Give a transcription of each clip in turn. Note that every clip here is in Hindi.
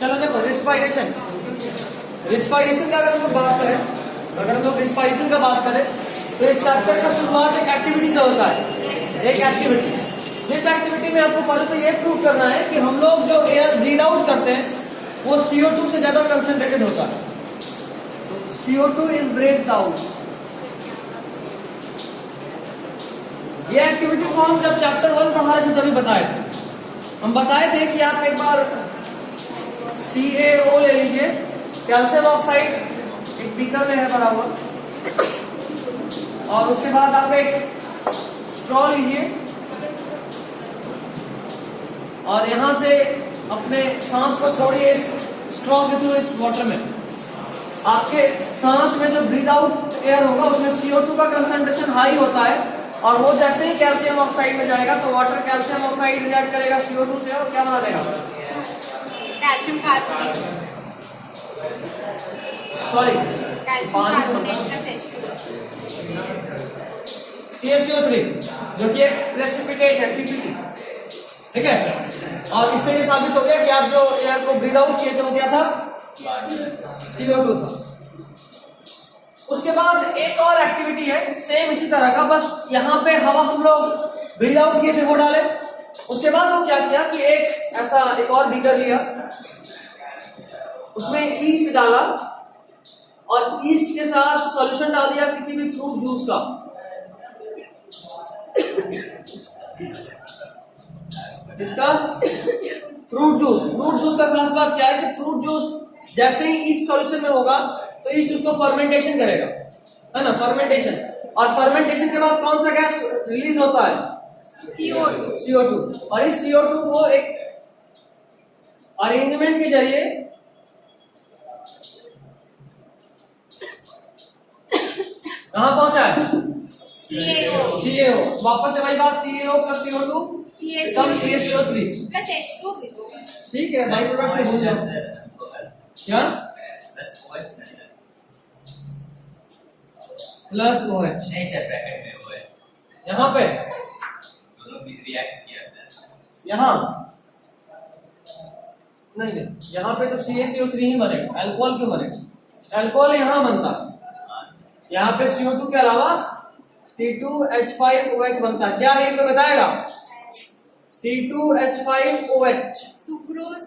चलो देखो रिस्पायरेशन का अगर हम लोग बात करें, अगर हम लोग रिस्पायरेशन का बात करें तो इस चैप्टर का शुरुआत एक एक्टिविटी से होता है। एक एक्टिविटी, जिस एक्टिविटी में आपको पहले तो ये प्रूव करना है कि हम लोग जो एयर ब्रीथ आउट करते हैं वो CO2 से ज्यादा कंसंट्रेटेड होता है। CO2 is breath out. ये एक्टिविटी को हम जब चैप्टर 1 पढ़ा रहे थे तभी बताए थे। हम बताए थे कि आप एक बार CaO ले लीजिए, कैल्शियम ऑक्साइड एक बीकर में है भरा हुआ, और उसके बाद आप एक स्ट्रॉ लीजिए और यहां से अपने सांस को छोड़िए इस स्ट्रॉ के थ्रू इस वाटर में। आपके सांस में जो ब्रीथ आउट एयर होगा उसमें CO2 का कंसंट्रेशन हाई होता है, और वो जैसे ही कैल्शियम ऑक्साइड में जाएगा तो वाटर कैल्शियम ऑक्साइड रिएक्ट करेगा CO2 से और क्या बना देगा? Calcium carbonate, sorry calcium carbonate plus H2O, CaCO3 जो कि एक प्रेसिपिटेट है, PPT, ठीक है। और इससे ये साबित हो गया कि आप जो एयर को ब्रीथ आउट किए थे वो क्या था? CO2 था। उसके बाद एक और एक्टिविटी है सेम इसी तरह का, बस यहाँ पे हवा हम लोग ब्रीथ आउट किए थे वो डाले। उसके बाद वो क्या किया कि एक ऐसा एक और बीकर लिया, उसमें ईस्ट डाला और ईस्ट के साथ सॉल्यूशन डाल दिया किसी भी फ्रूट जूस का। इसका फ्रूट जूस का खास बात क्या है कि फ्रूट जूस जैसे ही ईस्ट सॉल्यूशन में होगा तो ईस्ट उसको फर्मेंटेशन करेगा, है ना, फर्मेंटेशन। और फर्मेंटेशन के बाद कौन सा गैस रिलीज होता है? CO2। और इस CO2 को एक अरेंजमेंट के जरिए कहां पहुंचा है? CaO। वापस से वही बात, CaO plus CO2 CaCO3 plus H2O भी दो। ठीक है, बाई प्रोडक्ट में भूल जाओ क्या? प्लस OH नहीं सर, ब्रैकेट में OH यहाँ पे दोनों भी रिएक्ट किया था। यहाँ नहीं, यहाँ पे तो CaCO3 ही बनेगा, अल्कोहल क्यों बनेगा? अल्कोहल यहाँ बनता है, यहाँ पे CO2 के अलावा C2H5OH बनता है। क्या है ये तो बताएगा? C2H5OH। सुक्रोज,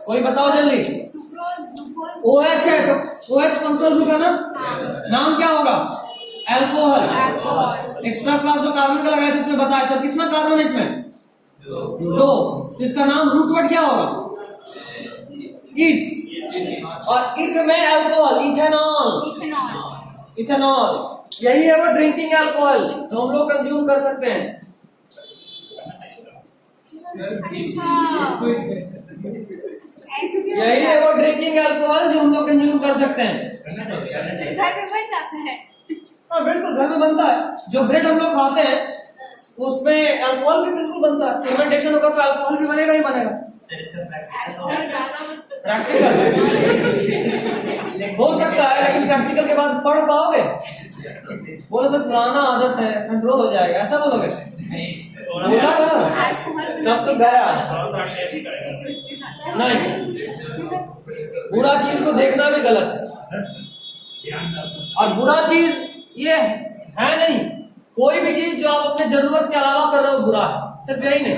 कोई बताओ जल्दी। सुक्रोज, ग्लूकोज, OH है तो OH फंक्शनल ग्रुप है ना, नाम क्या होगा? अल्कोहल। एक्स्ट्रा क्लास जो कार्बन का लगाया था उसमें बताया था कितना कार्बन है इसमें? 2। इसका नाम रूट वर्ड क्या होगा? ईथ। और ईथ में अल्कोहल, इथेनॉल। इथेनॉल यही है वो ड्रिंकिंग अल्कोहल जो हम लोग कंज्यूम कर सकते हैं। यही है वो ड्रिंकिंग अल्कोहल जो हम लोग कंज्यूम कर सकते हैं। घर में बन जाता है। हाँ बिल्कुल, घर में बनता है। जो ब्रेड हम लोग खाते हैं उसमें अल्कोहल भी बिल्कुल बनता है। फर्मेंटेशन होगा तो अल्कोहल भी बनेगा ही बनेगा। प्रैक्टिकल हो सकता है, लेकिन प्रैक्टिकल के बाद पढ़ पाओगे? बोलो सर पुराना आदत है, कंट्रोल हो जाएगा, ऐसा बोलोगे? बोला ना तब तो गया नहीं। बुरा चीज को देखना भी गलत है, और बुरा चीज ये है नहीं। कोई भी चीज जो आप अपने जरूरत के अलावा कर रहे हो बुरा है, सिर्फ यही नहीं,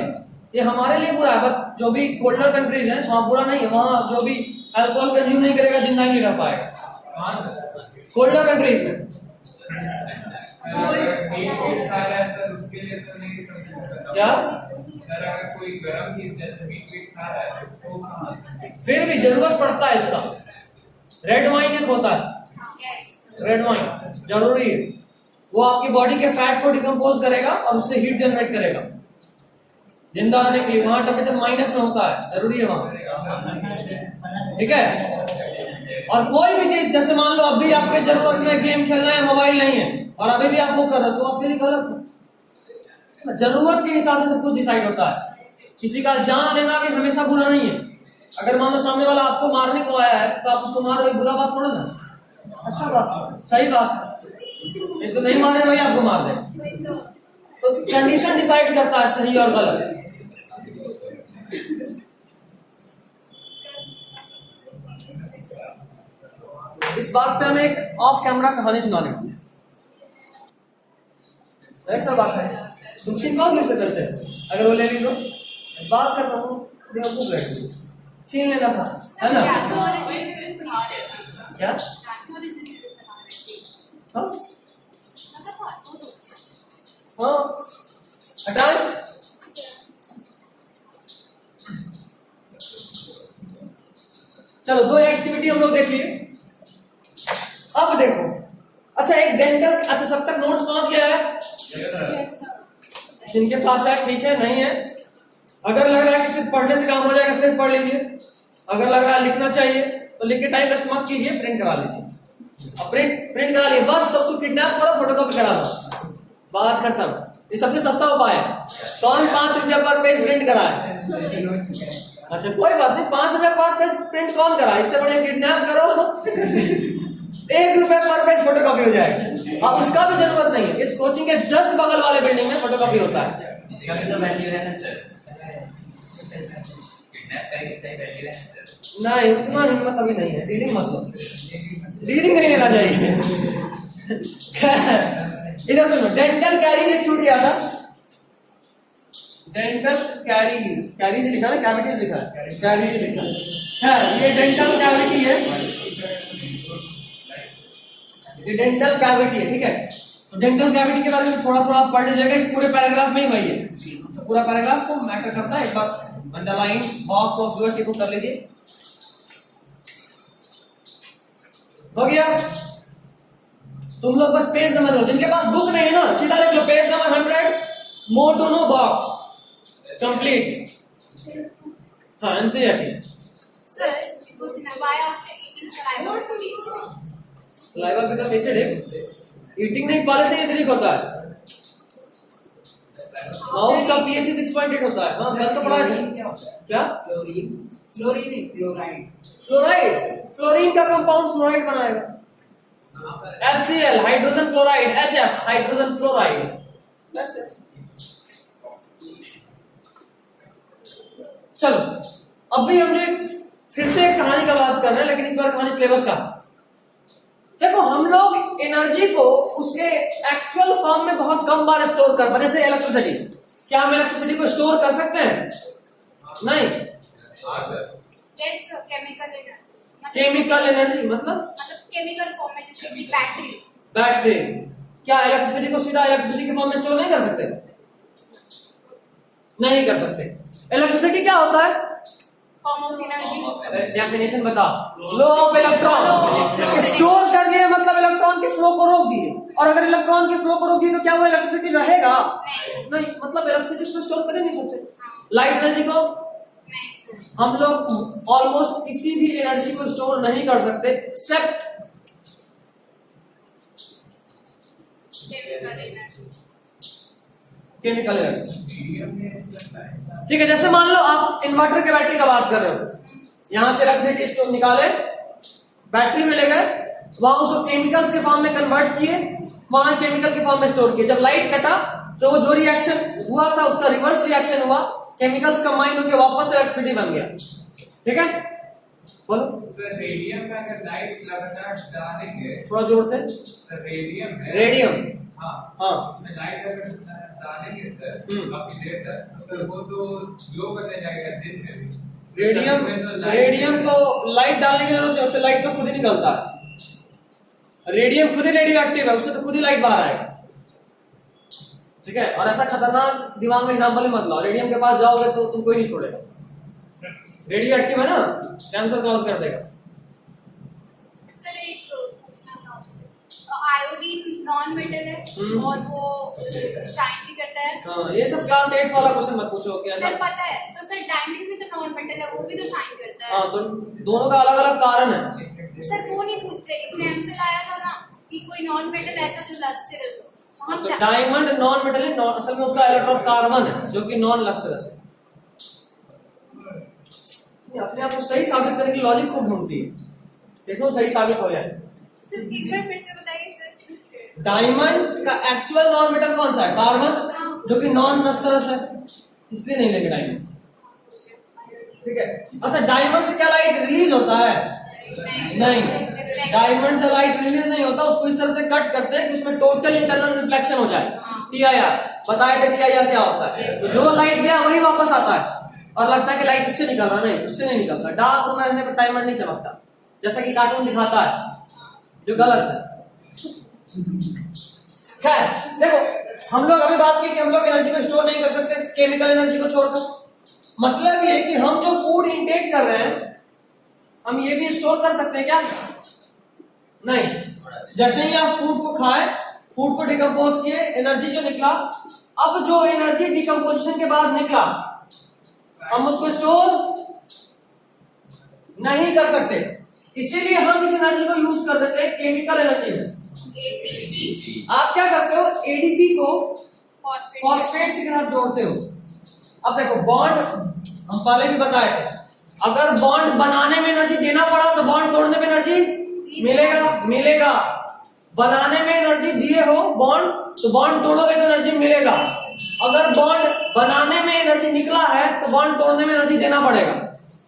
ये हमारे लिए बुरा है। बट जो भी कोल्डर कंट्रीज हैं वहां बुरा नहीं है, वहां जो भी अल्कोहल कंज्यूम नहीं करेगा जिंदा ही नहीं रह पाएगा। कोल्डर कंट्रीज में क्या सर अगर कोई गर्म चीज जैसे मीट खा रहा है तो फिर भी जरूरत पड़ता है इसका। रेड वाइन एक होता है, रेड वाइन जरूरी है, वो आपकी बॉडी के फैट को डिकम्पोज करेगा और उससे हीट जनरेट करेगा जिंदा रहने के लिए। वहां टेम्परेचर माइनस में होता है, जरूरी है वहां, ठीक है। और कोई भी चीज, जैसे मान लो अभी आपके जरूरत में गेम खेलना है, मोबाइल नहीं है और अभी भी आप वो कर रहे हो तो आपके लिए गलत है। जरूरत के हिसाब से सब कुछ डिसाइड होता है। किसी का जान लेना भी हमेशा बुरा नहीं है। अगर मान लो सामने वाला आपको मारने को आया है तो आप उसको मार रहे हो, बुरा बात थोड़ा ना, अच्छा बात, सही बात। ये तो नहीं मारे भाई आपको मार दे, तो कंडीशन डिसाइड करता है सही और गलत। इस बात पे हमें एक ऑफ कैमरा कहानी सुनाने वाले हैं। ऐसा बात है, तुम सीखोगे उससे कल से, अगर वो ले ली तो बात करता हूँ बेवकूफ बैठ छीन लेना था, है ना? क्या? हाँ हाँ, हटा। चलो, दो एक्टिविटी हम लोग देख लिए। अब देखो, अच्छा एक डेंटल, अच्छा सब तक नोट्स पहुंच गया है? जिनके पास है ठीक है, नहीं है अगर लग रहा है कि सिर्फ पढ़ने से काम हो जाएगा सिर्फ पढ़ लीजिए, अगर लग रहा है लिखना चाहिए तो लिख के टाइम वेस्ट मत कीजिए, प्रिंट करा लीजिए। अब प्रिंट करा लिए, बस सबको किडनैप करो, फोटोकॉपी करा दो, बात खत्म। ये सबसे सस्ता उपाय है। कौन 5 रुपया पर पेज प्रिंट कराए? अच्छा कोई बात नहीं, 5 रुपया पर पेज प्रिंट कौन कराए? इससे बढ़िया किडनैप करो 1 रुपया पर पेज फोटोकॉपी हो जाएगा। अब उसका भी जरूरत नहीं है, इस कोचिंग के जस्ट बगल वाले बिल्डिंग में फोटोकॉपी होता है। इसका भी तो वैल्यू है ना सर, किडनैप करके इसका वैल्यू है सर। नहीं, उतना हिम्मत अभी नहीं है, डीलिंग मतलब डीलिंग नहीं लेना चाहिए। इधर सुनो, डेंटल कैरीज छूट गया था। डेंटल कैरीज लिखा ना, कैविटीज लिखा है, कैरीज लिखा है। ये डेंटल कैविटी है, ये डेंटल कैविटी है, ठीक है। तो डेंटल कैविटी के बारे में थोड़ा थोड़ा आप पढ़ लीजिएगा, इस पूरे पैराग्राफ में ही वही है। तो पूरा पैराग्राफ को मैटर करता है, एक बार अंडरलाइन बॉक्स वॉक्स जो है टिक कर लीजिए। हो गया? तुम लोग बस पेज नंबर लो, जिनके पास बुक नहीं है ना सीधा लिख लो page number 100, more to know box complete. हाँ एनसीईआरटी। सर क्वेश्चन है, why after eating saliva basic? Saliva become acidic? Eating नहीं, पॉलिश नहीं एसिडिक होता है। माउस का पीएच 6.8 होता है। हाँ कल तो पढ़ा है। क्या? फ्लोरीन नहीं, फ्लोराइड। फ्लोरीन का कंपाउंड फ्लोराइड बनाएगा। HCl hydrogen chloride, HF hydrogen fluoride. That's it. चलो, अब भी हम जो फिर से एक कहानी का बात कर रहे हैं, लेकिन इस बार कहानी सिलेबस का। देखो हम लोग एनर्जी को उसके एक्चुअल फॉर्म में बहुत कम बार स्टोर कर पाते, जैसे इलेक्ट्रिसिटी। क्या हम इलेक्ट्रिसिटी को स्टोर कर सकते हैं? नहीं। Yes chemical energy. Chemical energy मतलब केमिकल फॉर्म में, जैसे कि बैटरी। क्या इलेक्ट्रिसिटी को सीधा इलेक्ट्रिसिटी के फॉर्म में स्टोर नहीं कर सकते? नहीं कर सकते। इलेक्ट्रिसिटी क्या होता है? Form of energy. डेफिनेशन बता। Flow of electron. स्टोर कर लिए मतलब इलेक्ट्रॉन के फ्लो को रोक दिए, और अगर इलेक्ट्रॉन के फ्लो को रोक दिए तो क्या वो इलेक्ट्रिसिटी रहेगा? नहीं, मतलब इलेक्ट्रिसिटी को स्टोर कर ही नहीं सकते। लाइट एनर्जी को हम लोग ऑलमोस्ट किसी भी एनर्जी को स्टोर नहीं कर सकते एक्सेप्ट केमिकल एनर्जी। ठीक है, जैसे मान लो आप इन्वर्टर के बैटरी का बात कर रहे हो, यहां से इलेक्ट्रिसिटी स्टोर निकाले, बैटरी में ले गए, वहां उसको केमिकल्स के फॉर्म में कन्वर्ट किए, वहां केमिकल के फॉर्म में स्टोर किए। जब लाइट कटा तो वो जो रिएक्शन हुआ था उसका रिवर्स रिएक्शन हुआ, केमिकल्स कंबाइन होकर वापस इलेक्ट्रिसिटी बन गया। ठीक है, बोलो सर। रेडियम में अगर लाइट लगातार डालेंगे, थोड़ा जोर से। सर रेडियम है, रेडियम। हाँ हाँ, उसमें लाइट अगर डालेंगे सर काफी देर तक, तो सर वो तो ग्लो करने जाएगा दिन में भी। रेडियम को लाइट डालने की जरूरत नहीं, उससे लाइट तो खुद ही निकलता है। रेडियम खुद ही रेडियो एक्टिव है, उससे तो खुद ही लाइट बाहर आएगा। ठीक है, और ऐसा खतरनाक दिमाग में एग्जाम्पल ही मत लाओ, रेडियम के पास जाओगे तो तुम कोई नहीं छोड़ेगा। रेडियो एक्टिव है ना, कैंसर कॉज कर देगा। सर एक पूछना था आपसे, आयोडीन नॉन मेटल है और वो शाइन भी करता है। हाँ, ये सब क्लास 8 वाला क्वेश्चन मत पूछो। क्या सर पता है, तो सर डायमंड भी तो नॉन मेटल है, वो भी तो शाइन करता है। हाँ, तो दोनों का अलग अलग कारण है। सर वो नहीं पूछ रहे, एग्जाम्पल आया था ना कि कोई नॉन मेटल ऐसा जो लस्टरस हो। तो डायमंड नॉन मेटल है, असल में उसका इलेक्ट्रॉन कार्बन है जो कि नॉन लस्टरस है। अपने आप को सही साबित करने की लॉजिक खूब ढूंढती है, जैसे वो सही साबित हो जाए। तो एक बार फिर से बताइए सर। डायमंड का एक्चुअल नॉन मेटल कौन सा है? कार्बन, जो कि नॉन लस्टरस है, इसलिए नहीं लेंगे डायमंड। ठीक है, अच्छा डायमंड से क्या लाइट रिलीज होता है? नहीं, डायमंड से लाइट रिलीज नहीं होता, उसको इस तरह से कट करते हैं कि उसमें टोटल इंटरनल रिफ्लेक्शन हो जाए। TIR बताए थे, TIR क्या होता है। तो जो लाइट गया वही वापस आता है और लगता है कि लाइट इससे निकल रहा, नहीं उससे नहीं निकलता। डार्क रूम में रहने पर डायमंड नहीं चमकता, जैसा कि कार्टून दिखाता है, जो गलत है। खैर देखो, हम लोग अभी बात की कि हम लोग एनर्जी को स्टोर नहीं कर सकते केमिकल एनर्जी को छोड़कर। मतलब ये कि हम जो फूड इंटेक कर रहे हैं हम ये भी स्टोर कर सकते हैं क्या? नहीं। जैसे ही आप फूड को खाए, फूड को डिकम्पोज किए, एनर्जी जो निकला, अब जो एनर्जी डिकम्पोजिशन के बाद निकला हम उसको स्टोर नहीं कर सकते, इसीलिए हम इस एनर्जी को यूज कर देते हैं केमिकल एनर्जी में। आप क्या करते हो, एडीपी को फॉस्फेट के साथ जोड़ते हो। अब देखो बॉन्ड हम पहले भी बताए थे, अगर बॉन्ड बनाने में एनर्जी देना पड़ा तो बॉन्ड तोड़ने में एनर्जी मिलेगा। बनाने में एनर्जी दिए हो बॉन्ड, तो बॉन्ड तोड़ोगे तो एनर्जी मिलेगा। अगर बॉन्ड बनाने में एनर्जी निकला है तो बॉन्ड तोड़ने में एनर्जी देना पड़ेगा,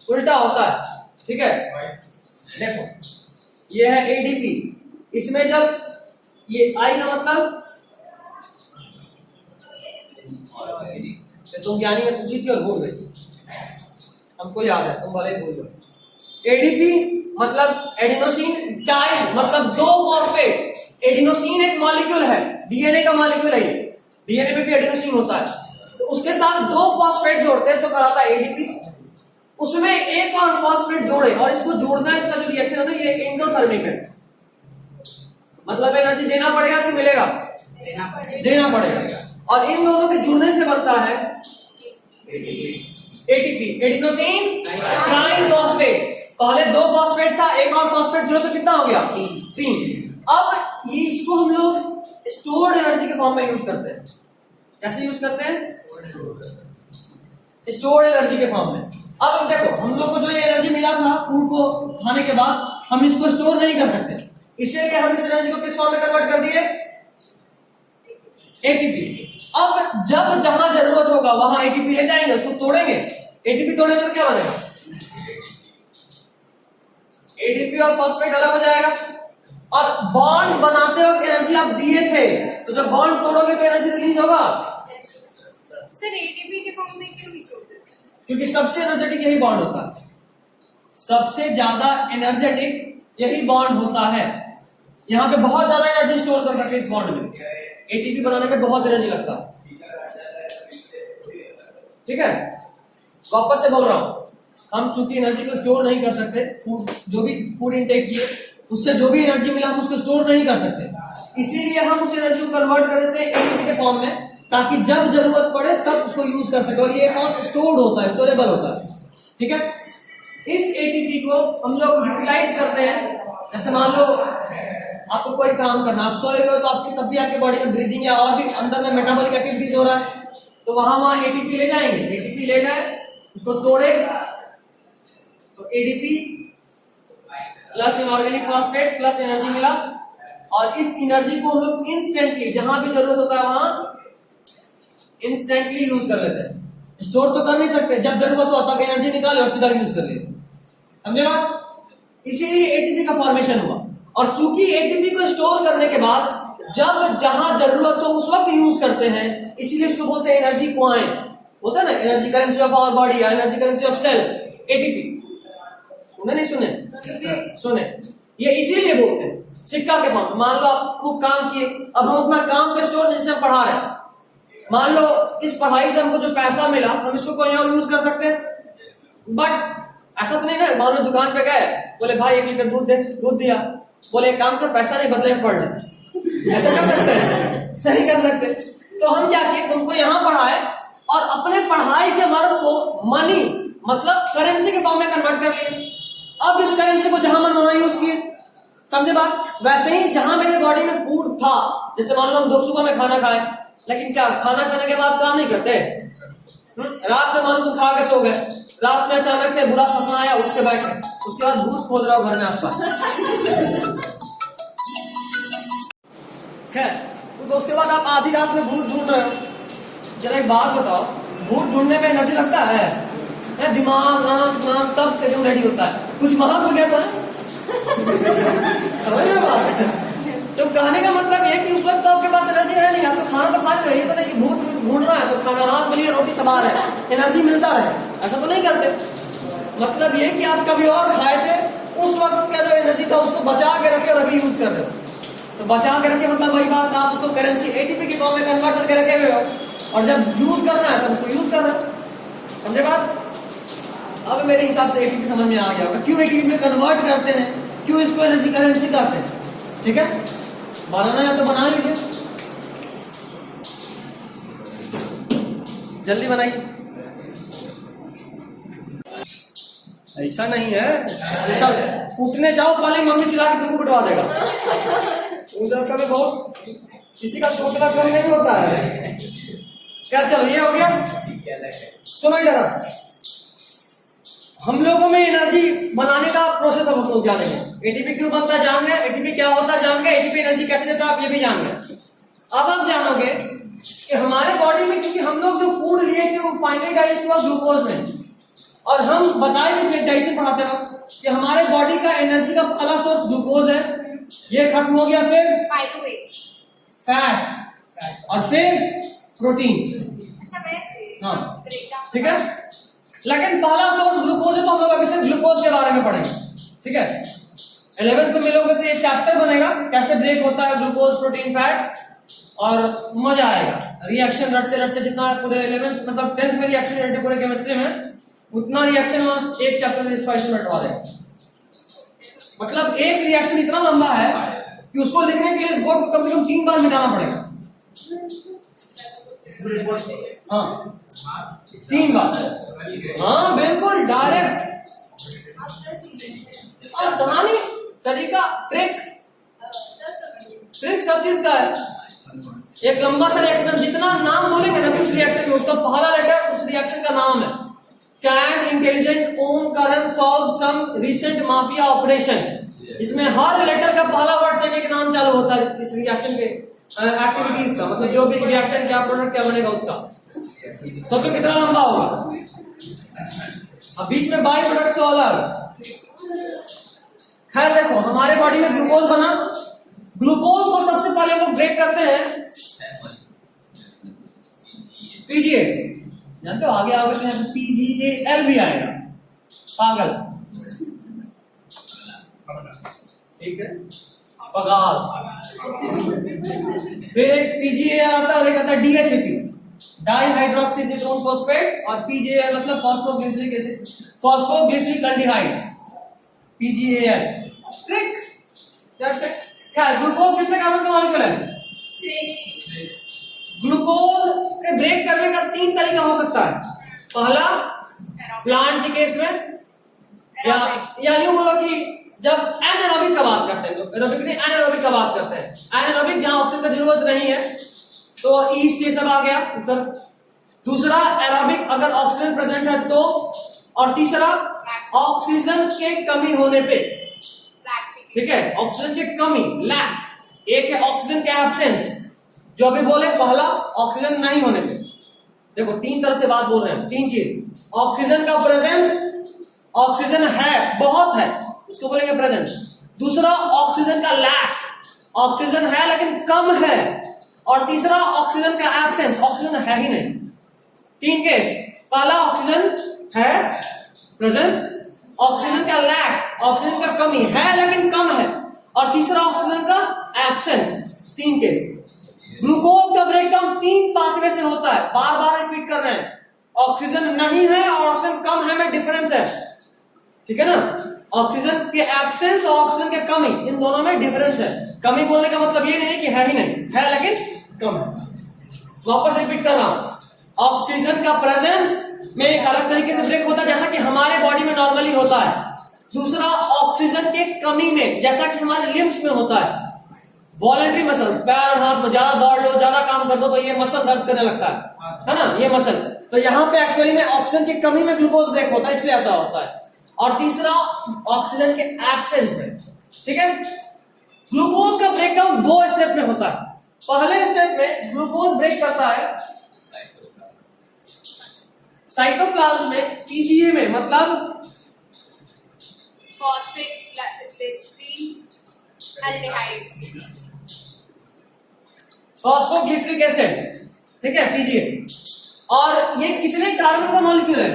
उल्टा होता है। ठीक है, देखो ये है एडीपी, इसमें जब ये आई का मतलब तुम ज्ञानी में पूछी थी और भूल गई, हमको याद है, तुम भले भूल गए। एडीपी मतलब एडिनोसिन डाई, मतलब 2 फॉस्फेट। एडिनोसिन एक मॉलिक्यूल है, डीएनए का मॉलिक्यूल है, डीएनए में भी एडिनोसिन होता है, तो उसके साथ 2 फॉस्फेट जोड़ते हैं तो कहलाता है एडीपी। उसमें एक और फॉस्फेट जोड़े और इसको जोड़ना, इसका जो रिएक्शन है ना ये एंडोथर्मिक है, मतलब एनर्जी देना पड़ेगा कि मिलेगा? देना पड़ेगा। और इन दोनों के जुड़ने से बनता है एटीपी, एडिनोसिन ट्राइफॉस्फेट। पहले 2 फॉस्फेट था, एक और फॉस्फेट जुड़े तो कितना हो गया? 3। अब ये इसको हम लोग स्टोर्ड एनर्जी के फॉर्म में यूज करते हैं। कैसे यूज करते हैं? स्टोर्ड एनर्जी के फॉर्म में। अब देखो हम लोग को जो ये एनर्जी मिला था फूड को खाने के बाद, हम इसको स्टोर नहीं कर सकते, इसीलिए हम इस एनर्जी को किस फॉर्म में कन्वर्ट कर दिए? एटीपी। अब जब जहां जरूरत होगा वहां एटीपी ले जाएंगे, उसको तोड़ेंगे, एटीपी तोड़ेंगे तो क्या बनेगा? एटीपी और फॉस्फेट अलग हो जाएगा। और बॉन्ड बनाते वक्त एनर्जी आप दिए थे, तो जब बॉन्ड तोड़ोगे तो एनर्जी रिलीज होगा। सर एटीपी के फॉर्म में क्यों नहीं जोड़ते? क्योंकि सबसे एनर्जेटिक यही बॉन्ड होता है, सबसे ज्यादा एनर्जेटिक यही बॉन्ड होता है। यहाँ पे बहुत ज्यादा एनर्जी स्टोर कर सकते हैं इस बॉन्ड में, एटीपी बनाने में बहुत एनर्जी लगता है। ठीक है, वापस से बोल रहा हूं, हम चूंकि एनर्जी को स्टोर नहीं कर सकते, फूड जो भी फूड इनटेक किए उससे जो भी एनर्जी मिला हम उसको स्टोर नहीं कर सकते, इसीलिए हम उस एनर्जी को कन्वर्ट कर देते हैं एटीपी के फॉर्म में, ताकि जब जरूरत पड़े तब उसको यूज कर सके। और ये फॉर्म स्टोर्ड होता है, स्टोरेबल होता है। ठीक है, इस एटीपी को हम लोग यूटिलाइज करते हैं। जैसे मान लो आपको कोई काम करना, आप सोए हुए हो तो आपकी तब भी आपके बॉडी में ब्रीदिंग या और भी अंदर में मेटाबॉलिक एक्टिविटीज हो रहा है, तो वहां एटीपी ले जाएंगे, एटीपी ले गए, उसको तोड़े तो ADP plus inorganic phosphate plus energy मिला। और इस एनर्जी को हम लोग इंस्टेंटली जहां भी जरूरत होता है वहां इंस्टेंटली यूज कर लेते हैं। स्टोर तो कर नहीं सकते, जब जरूरत हो तब एनर्जी निकाले और सीधा यूज कर लेते। समझे बात? इसीलिए एटीपी का फॉर्मेशन हुआ। और चूंकि एटीपी को स्टोर करने के बाद जब जहां जरूरत हो उस वक्त यूज करते हैं, इसीलिए इसको बोलते हैं एनर्जी क्वाइन। होता है ना, energy currency of our body या energy currency of cell, ATP. सुने नहीं सुने? सुने। ये इसीलिए बोलते हैं सिक्का के फॉर्म। मान लो आप खूब काम किए, अब हम अपना काम का स्टोर जिससे हम पढ़ा रहे हैं, मान लो इस पढ़ाई से हमको जो पैसा मिला हम इसको कोई और यूज कर सकते हैं। बट ऐसा तो नहीं ना, मान लो दुकान पे गए, बोले भाई 1 लीटर दूध दे, दूध दिया, बोले एक काम कर पैसा नहीं बदले में पढ़ ले, ऐसा कर सकते हैं? नहीं कर सकते। तो हम क्या किए, तुमको यहाँ पढ़ाए और अपने पढ़ाई के वर्क को मनी मतलब करेंसी के फॉर्म में कन्वर्ट कर लिए। अब इस करेंसी को जहां मन वहां यूज किए। समझे बात? वैसे ही जहां मेरे बॉडी में फूड था, जैसे मान लो हम 2 सुबह में खाना खाए, लेकिन क्या खाना खाने के बाद काम नहीं करते? रात में मान लो तुम खा के सो गए, रात में अचानक से बुरा सपना आया, उठ के बैठे, उसके बाद भूत खोज रहा हो घर में आसपास। खैर, तो उसके बाद आप आधी रात में भूत ढूंढ रहे हो। जरा एक बात बताओ, भूत ढूंढने में एनर्जी लगता है? दिमाग आंख नाक सब एकदम रेडी होता है, कुछ महक हो गया तो समझ रहे हो बात? तो कहने का मतलब ये कि उस वक्त तो आपके पास एनर्जी है नहीं, आप तो खाना तो खा रहे हो, ये तो नहीं कि भूख ढूंढ रहा है तो खाना हाथ मिली रोटी चबा रहे हैं, एनर्जी मिलता है, ऐसा तो नहीं करते। मतलब ये कि आप कभी और खाए थे, उस वक्त का जो एनर्जी था उसको बचा के रखे और अभी यूज कर रहे हो। तो बचा के रखे मतलब वही बात, आप उसको करेंसी एटीपी की फॉर्म में कन्वर्ट करके रखे हुए हो, और जब यूज करना है तब उसको यूज कर रहे हो। समझे बात? अब मेरे हिसाब से एटीपी समझ में आ गया होगा क्यों एटीपी में कन्वर्ट करते हैं, क्यों इसको एनर्जी करेंसी करते हैं। ठीक है, बनाना है तो बना लीजिए, जल्दी बनाइए। ऐसा नहीं है, ऐसा कूटने जाओ पहले मम्मी चिल्ला के तुमको पिटवा देगा। उस का भी बहुत किसी का सोचना कम नहीं होता है। क्या चलो ये हो गया, सुनो जरा, हम लोगों में एनर्जी बनाने का प्रोसेस अब हम लोग जानेंगे। एटीपी क्यों बनता है जान गए, एटीपी क्या होता है जान गए, एटीपी एनर्जी कैसे देता है आप ये भी जान गए। अब आप जानोगे कि हमारे बॉडी में, क्योंकि हम लोग जो फूड लिए थे वो फाइनली डाइजेस्ट हुआ ग्लूकोज में, और हम बताए भी थे डाइजेशन पढ़ाते वक्त कि हमारे बॉडी का एनर्जी का पहला सोर्स ग्लूकोज है, ये खत्म हो गया, फिर फैट और फिर प्रोटीन। अच्छा वैसे हाँ ठीक है, लेकिन पहला सोर्स ग्लूकोज है तो हम लोग अभी से ग्लूकोज के बारे में पढ़ेंगे। ठीक है, 11th में मिलोगे तो ये चैप्टर बनेगा कैसे ब्रेक होता है ग्लूकोज प्रोटीन फैट, और मजा आएगा रिएक्शन रटते रटते। जितना पूरे 11th मतलब 10th में रिएक्शन रटे पूरे केमिस्ट्री में, उतना रिएक्शन एक चैप्टर में स्पेशल रटवा देगा। मतलब एक रिएक्शन इतना लंबा है कि उसको लिखने के लिए इस बोर्ड को कम से कम 3 बार मिटाना पड़ेगा। हाँ 3 बार, हाँ बिल्कुल डायरेक्ट। और कहानी तरीका ट्रिक सब चीज का है। एक लंबा सा रिएक्शन, जितना नाम बोलेंगे ना उस रिएक्शन में, उसका पहला लेटर उस रिएक्शन का नाम है। Can, intelligent, Om, Karan, solve, some, recent, mafia, operation. इसमें हर लेटर का पहला वर्ड से एक नाम चालू होता है इस रिएक्शन के एक्टिविटीज का, मतलब जो भी रिएक्टेंट क्या प्रोडक्ट क्या बनेगा उसका। सोचो कितना लंबा होगा। अब बीच में बाई प्रोडक्ट तो अलग। खैर देखो, हमारे बॉडी में ग्लूकोज बना, ग्लूकोज को सबसे पहले वो ब्रेक करते हैं पीजीए। जानते हो आगे आओगे तो यहाँ पे PGAL भी आएगा, पागल। ठीक है, पगाल। फिर एक PGAL आता है और एक आता है DHAP, di hydroxy acetone phosphate, और PGAL मतलब phosphoglyceric acid, phosphoglyceric aldehyde, PGAL। Trick क्या, ग्लूकोज कितने कार्बन का मॉलिक्यूल है? 6। ग्लूकोज के ब्रेक करने का 3 तरीका हो सकता है। पहला प्लांट के केस में, या यूं बोलो कि जब एनारोबिक का बात करते हैं, तो एरोबिक नहीं एनारोबिक का बात करते हैं। एनारोबिक जहां ऑक्सीजन का जरूरत नहीं है तो ईस्ट ये सब आ गया उत्तर। दूसरा एरोबिक अगर ऑक्सीजन प्रेजेंट है तो, और तीसरा ऑक्सीजन के कमी होने पे। ठीक है, ऑक्सीजन की कमी लैक, एक है ऑक्सीजन के एब्सेंस, जो अभी बोले पहला ऑक्सीजन नहीं होने पे। देखो 3 तरह से बात बोल रहे हैं, 3 चीज। ऑक्सीजन का प्रेजेंस, ऑक्सीजन है बहुत है उसको बोलेंगे प्रेजेंस। दूसरा ऑक्सीजन का लैक, ऑक्सीजन है लेकिन कम है। और तीसरा ऑक्सीजन का एब्सेंस, ऑक्सीजन है ही नहीं। 3 केस, पहला ऑक्सीजन है प्रेजेंस, ऑक्सीजन का लैक, ऑक्सीजन का कमी है लेकिन कम है, और तीसरा ऑक्सीजन का एब्सेंस। 3 केस। ग्लूकोज का ब्रेकडाउन 3 पाथवे से होता है, बार बार रिपीट कर रहे हैं। ऑक्सीजन नहीं है और ऑक्सीजन कम है में डिफरेंस है, ठीक है ना। ऑक्सीजन के एब्सेंस और ऑक्सीजन के कमी, इन दोनों में डिफरेंस है। कमी बोलने का मतलब ये नहीं कि है ही नहीं, है लेकिन कम है। वापस रिपीट कर रहा हूं, ऑक्सीजन का प्रेजेंस में एक अलग तरीके से ब्रेक होता है जैसा कि हमारे बॉडी में नॉर्मली होता है। दूसरा ऑक्सीजन के कमी में, जैसा कि हमारे लिम्स में होता है। वॉलेंट्री मसल्स, पैर और हाथ में ज्यादा दौड़ लो, ज्यादा काम कर दो तो ये मसल दर्द करने लगता है ना, ये मसल। तो यहाँ पे एक्चुअली में ऑक्सीजन की कमी में ग्लूकोज ब्रेक होता है, इसलिए ऐसा होता है। और तीसरा ऑक्सीजन के एब्सेंस में, ठीक है। ग्लूकोज का ब्रेकडाउन 2 स्टेप में होता है। पहले स्टेप में ग्लूकोज ब्रेक करता है साइटोप्लाज्म में, PGA में, मतलब फॉस्फेट ग्लिसरी एल्डिहाइड। फॉस्फोग्लिसरिक एसिड, ठीक है, पीजीए। और ये कितने कार्बन का मॉलिक्यूल है?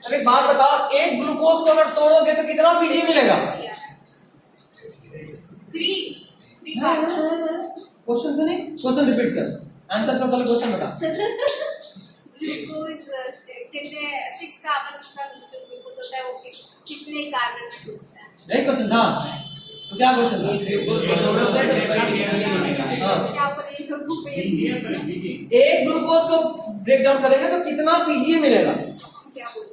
अब एक बात बताओ, एक ग्लूकोज को अगर तोड़ोगे तो कितना पीजीए मिलेगा? 3 कार्बन। क्वेश्चन सुनिए, क्वेश्चन रिपीट कर, आंसर से पहले क्वेश्चन बता। ग्लूकोज कितने 6 कार्बन का जो ग्लूकोज होता है वो कितने कार्बन में टूटता है? नहीं क्वेश्चन था तो क्या क्वेश्चन था? हाँ। क्या बोले एक ग्लूकोज को ब्रेक डाउन करेगा तो कितना पीजीए मिलेगा? क्या बोले?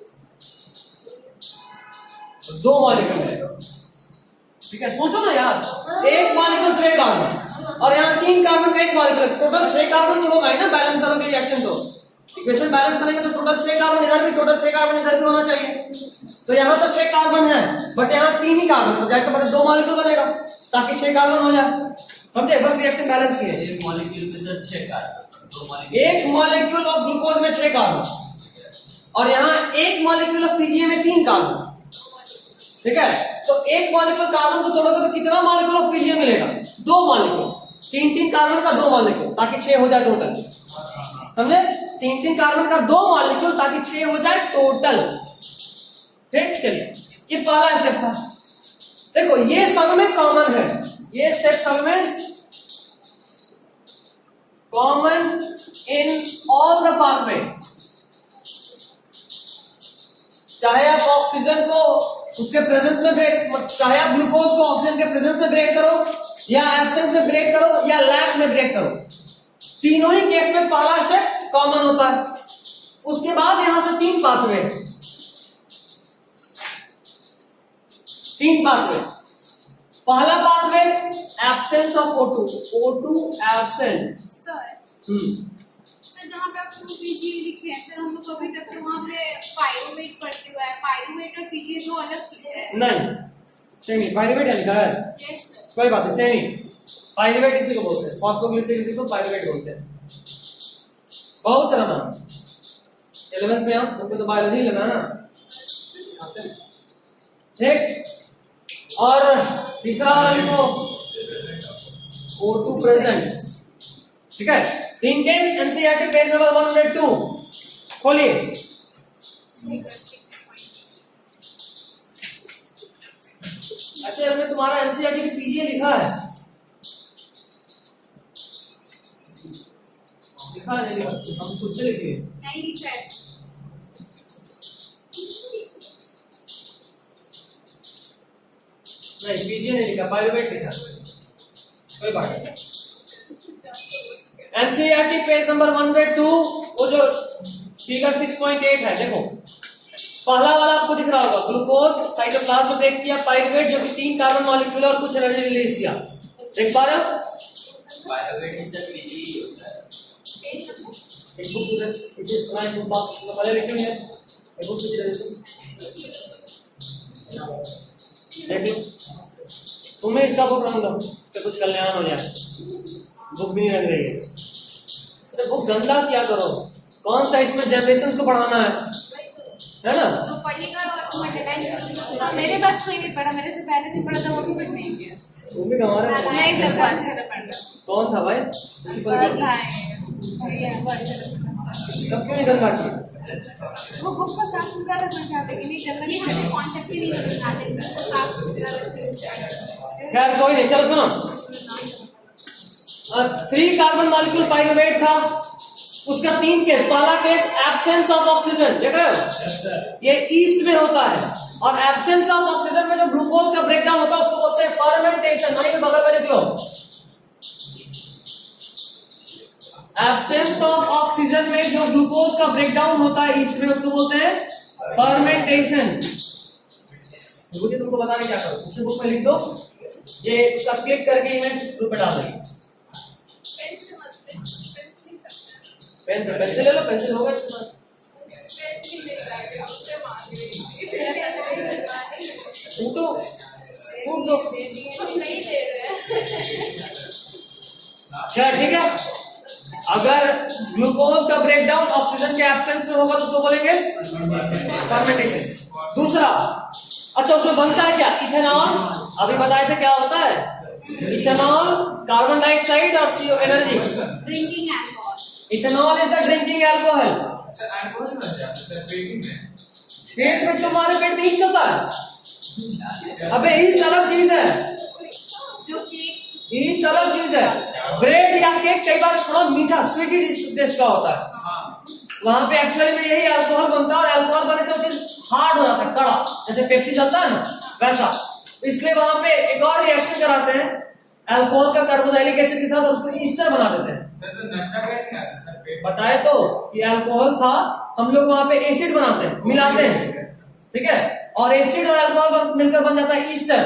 2 मॉलिक्यूल मिलेगा, ठीक है। सोचो ना यार, एक मॉलिक्यूल 6 कार्बन और यहाँ 3 कार्बन का एक मॉलिक्यूल, टोटल 6 कार्बन तो होगा ही ना। बैलेंस करोगे रिएक्शन तो इक्वेशन बैलेंस करेंगे तो टोटल 6 कार्बन इधर भी, टोटल 6 कार्बन इधर भी होना चाहिए। तो यहाँ तो 6 कार्बन है बट यहाँ 3 ही कार्बन, तो जाके बस 2 मॉलिक्यूल बनेगा ताकि 6 कार्बन हो जाए, समझे? बस रिएक्शन बैलेंस की है। एक मॉलिक्यूल में सर 6 कार्बन, 2 मॉलिक्यूल, एक मॉलिक्यूल ऑफ ग्लूकोज में 6 कार्बन और यहाँ एक मॉलिक्यूल ऑफ पीजीए में 3 कार्बन, ठीक है। तो एक मॉलिक्यूल कार्बन को तोड़ोगे तो कितना मॉलिक्यूल ऑफ पीजीए मिलेगा? 2 मॉलिक्यूल, 3 कार्बन का 2 मॉलिक्यूल ताकि 6 हो जाए टोटल, समझे? 3 कार्बन का 2 मॉलिक्यूल ताकि 6 हो जाए टोटल, ठीक। चलिए, ये पहला स्टेप था। देखो ये सब में कॉमन है, ये स्टेप सब में common in all the pathway. चाहे आप ऑक्सीजन को उसके प्रेजेंस में ब्रेक, चाहे आप ग्लूकोज को ऑक्सीजन के प्रेजेंस में ब्रेक करो या एब्सेंस में ब्रेक करो या लैग में ब्रेक करो, तीनों ही केस में पहला स्टेप कॉमन होता है। उसके बाद यहां से 3 पाथवे, 3 पाथवे। पहला pathway absence of O2, O2 absent. Sir जहाँ पे आप 2PG लिखे हैं सर, हम लोग अभी तक तो वहाँ पे पायरुवेट पढ़ते हुए हैं। पायरुवेट और पीजी 2 अलग चीजें हैं। नहीं सेम ही, पायरुवेट लिखा है, यस सर। कोई बात नहीं, सेम ही। पायरुवेट इसी को बोलते हैं, फॉस्फोग्लिसरिक को पायरुवेट बोलते हैं। बहुत सारा नाम 11th में आप उनको तो बायोलॉजी लेना ना, ठीक। और तीसरा वाला लिखो O2 प्रेजेंट, ठीक है। 3 केस एनसीईआरटी पेज नंबर 102 खोलिए। ऐसे हमने तुम्हारा एनसीईआरटी की पीजीए लिखा है, लिखा नहीं लिखा, हम खुद से लिखिए। नहीं लिखा है। नहीं पीजीए नहीं लिखा, पायरुवेट लिखा, कोई बात नहीं। एनसीईआरटी पेज नंबर 102, वो जो फिगर 6.8 है, देखो पहला वाला आपको दिख रहा होगा, ग्लूकोज साइटोप्लाज्म में ब्रेक किया, पायरुवेट जो कि 3 कार्बन मॉलिक्यूल और कुछ एनर्जी रिलीज किया, देख पा रहे हो? पायरुवेट से पीजी होता है। एक बुक उधर पीछे स्लाइड में बात पहले लिखे हैं, एक बुक पीछे देखो, तुम्हें इसका बुक रंग दो, इसका कुछ कल्याण हो जाए। बुक भी नहीं रंग रही है, अरे बुक गंदा क्या करो, कौन सा इसमें जनरेशन को बढ़ाना है ना? जो पढ़ेगा और हेडलाइन मेरे बस कोई नहीं पढ़ा, मेरे से पहले जो पढ़ा था वो भी कुछ नहीं किया। तुम भी हमारा नहीं सर, वो अच्छा था पढ़ना। कौन था भाई? तब क्यों नहीं गंदा किया? वो बुक को साफ सुथरा रखना चाहते कि नहीं, गंदा ये नहीं हमें कॉन्सेप्ट ही नहीं समझ में आते, तो साफ सुथरा रखते खैर कोई नहीं, चलो सुनो। 3 कार्बन मॉलिक्यूल पायरुवेट था, उसका 3 केस। पहला केस एब्सेंस ऑफ ऑक्सीजन, देख रहे हो? ये ईस्ट में होता है, और एब्सेंस ऑफ ऑक्सीजन में जो ग्लूकोज का ब्रेकडाउन होता है उसको बोलते हैं फर्मेंटेशन। वहीं के बगल में लिख लो, एब्सेंस ऑफ ऑक्सीजन में जो ग्लूकोज का ब्रेकडाउन होता है ईस्ट में, उसको बोलते हैं फर्मेंटेशन। मुझे तुमको बताने क्या करो, उसी बुक में लिख दो, ये उसका क्लिक करके इमेज ग्रुप में डाल देंगे। पेंसिल ले लो, पेंसिल होगा इसके पास। उठो, उठ दो। क्या ठीक है? अगर ग्लूकोज का ब्रेकडाउन ऑक्सीजन के एब्सेंस में होगा तो उसको बोलेंगे फर्मेंटेशन। दूसरा, अच्छा उसमें बनता है क्या? इथेनॉल। अभी बताए थे क्या होता है? इथेनॉल, कार्बन डाइऑक्साइड और CO energy. Drinking alcohol. Ethanol is the drinking alcohol. Sir alcohol बन जाता है सर पेट में। पेट में तुम्हारे पेट में ईस्ट होता है। अबे ईस्ट अलग चीज है, जो केक। ईस्ट अलग चीज है। ब्रेड या केक कई बार थोड़ा मीठा स्वीटी टेस्ट का होता है, वहां पे एक्चुअली में यही अल्कोहल बनता है, और अल्कोहल बनने से वो चीज हार्ड हो जाता है, कड़ा, जैसे पेप्सी चलता है ना वैसा। इसलिए वहां पे एक और रिएक्शन कराते हैं अल्कोहल का कार्बोक्सिलिक एसिड के साथ, और उसको ईस्टर बना देते हैं। तो नशा कैसे आता है सर पेट? बताए तो कि अल्कोहल था, हम लोग वहां पे एसिड बनाते हैं, मिलाते हैं, ठीक है, और एसिड और अल्कोहल मिलकर बन जाता है ईस्टर,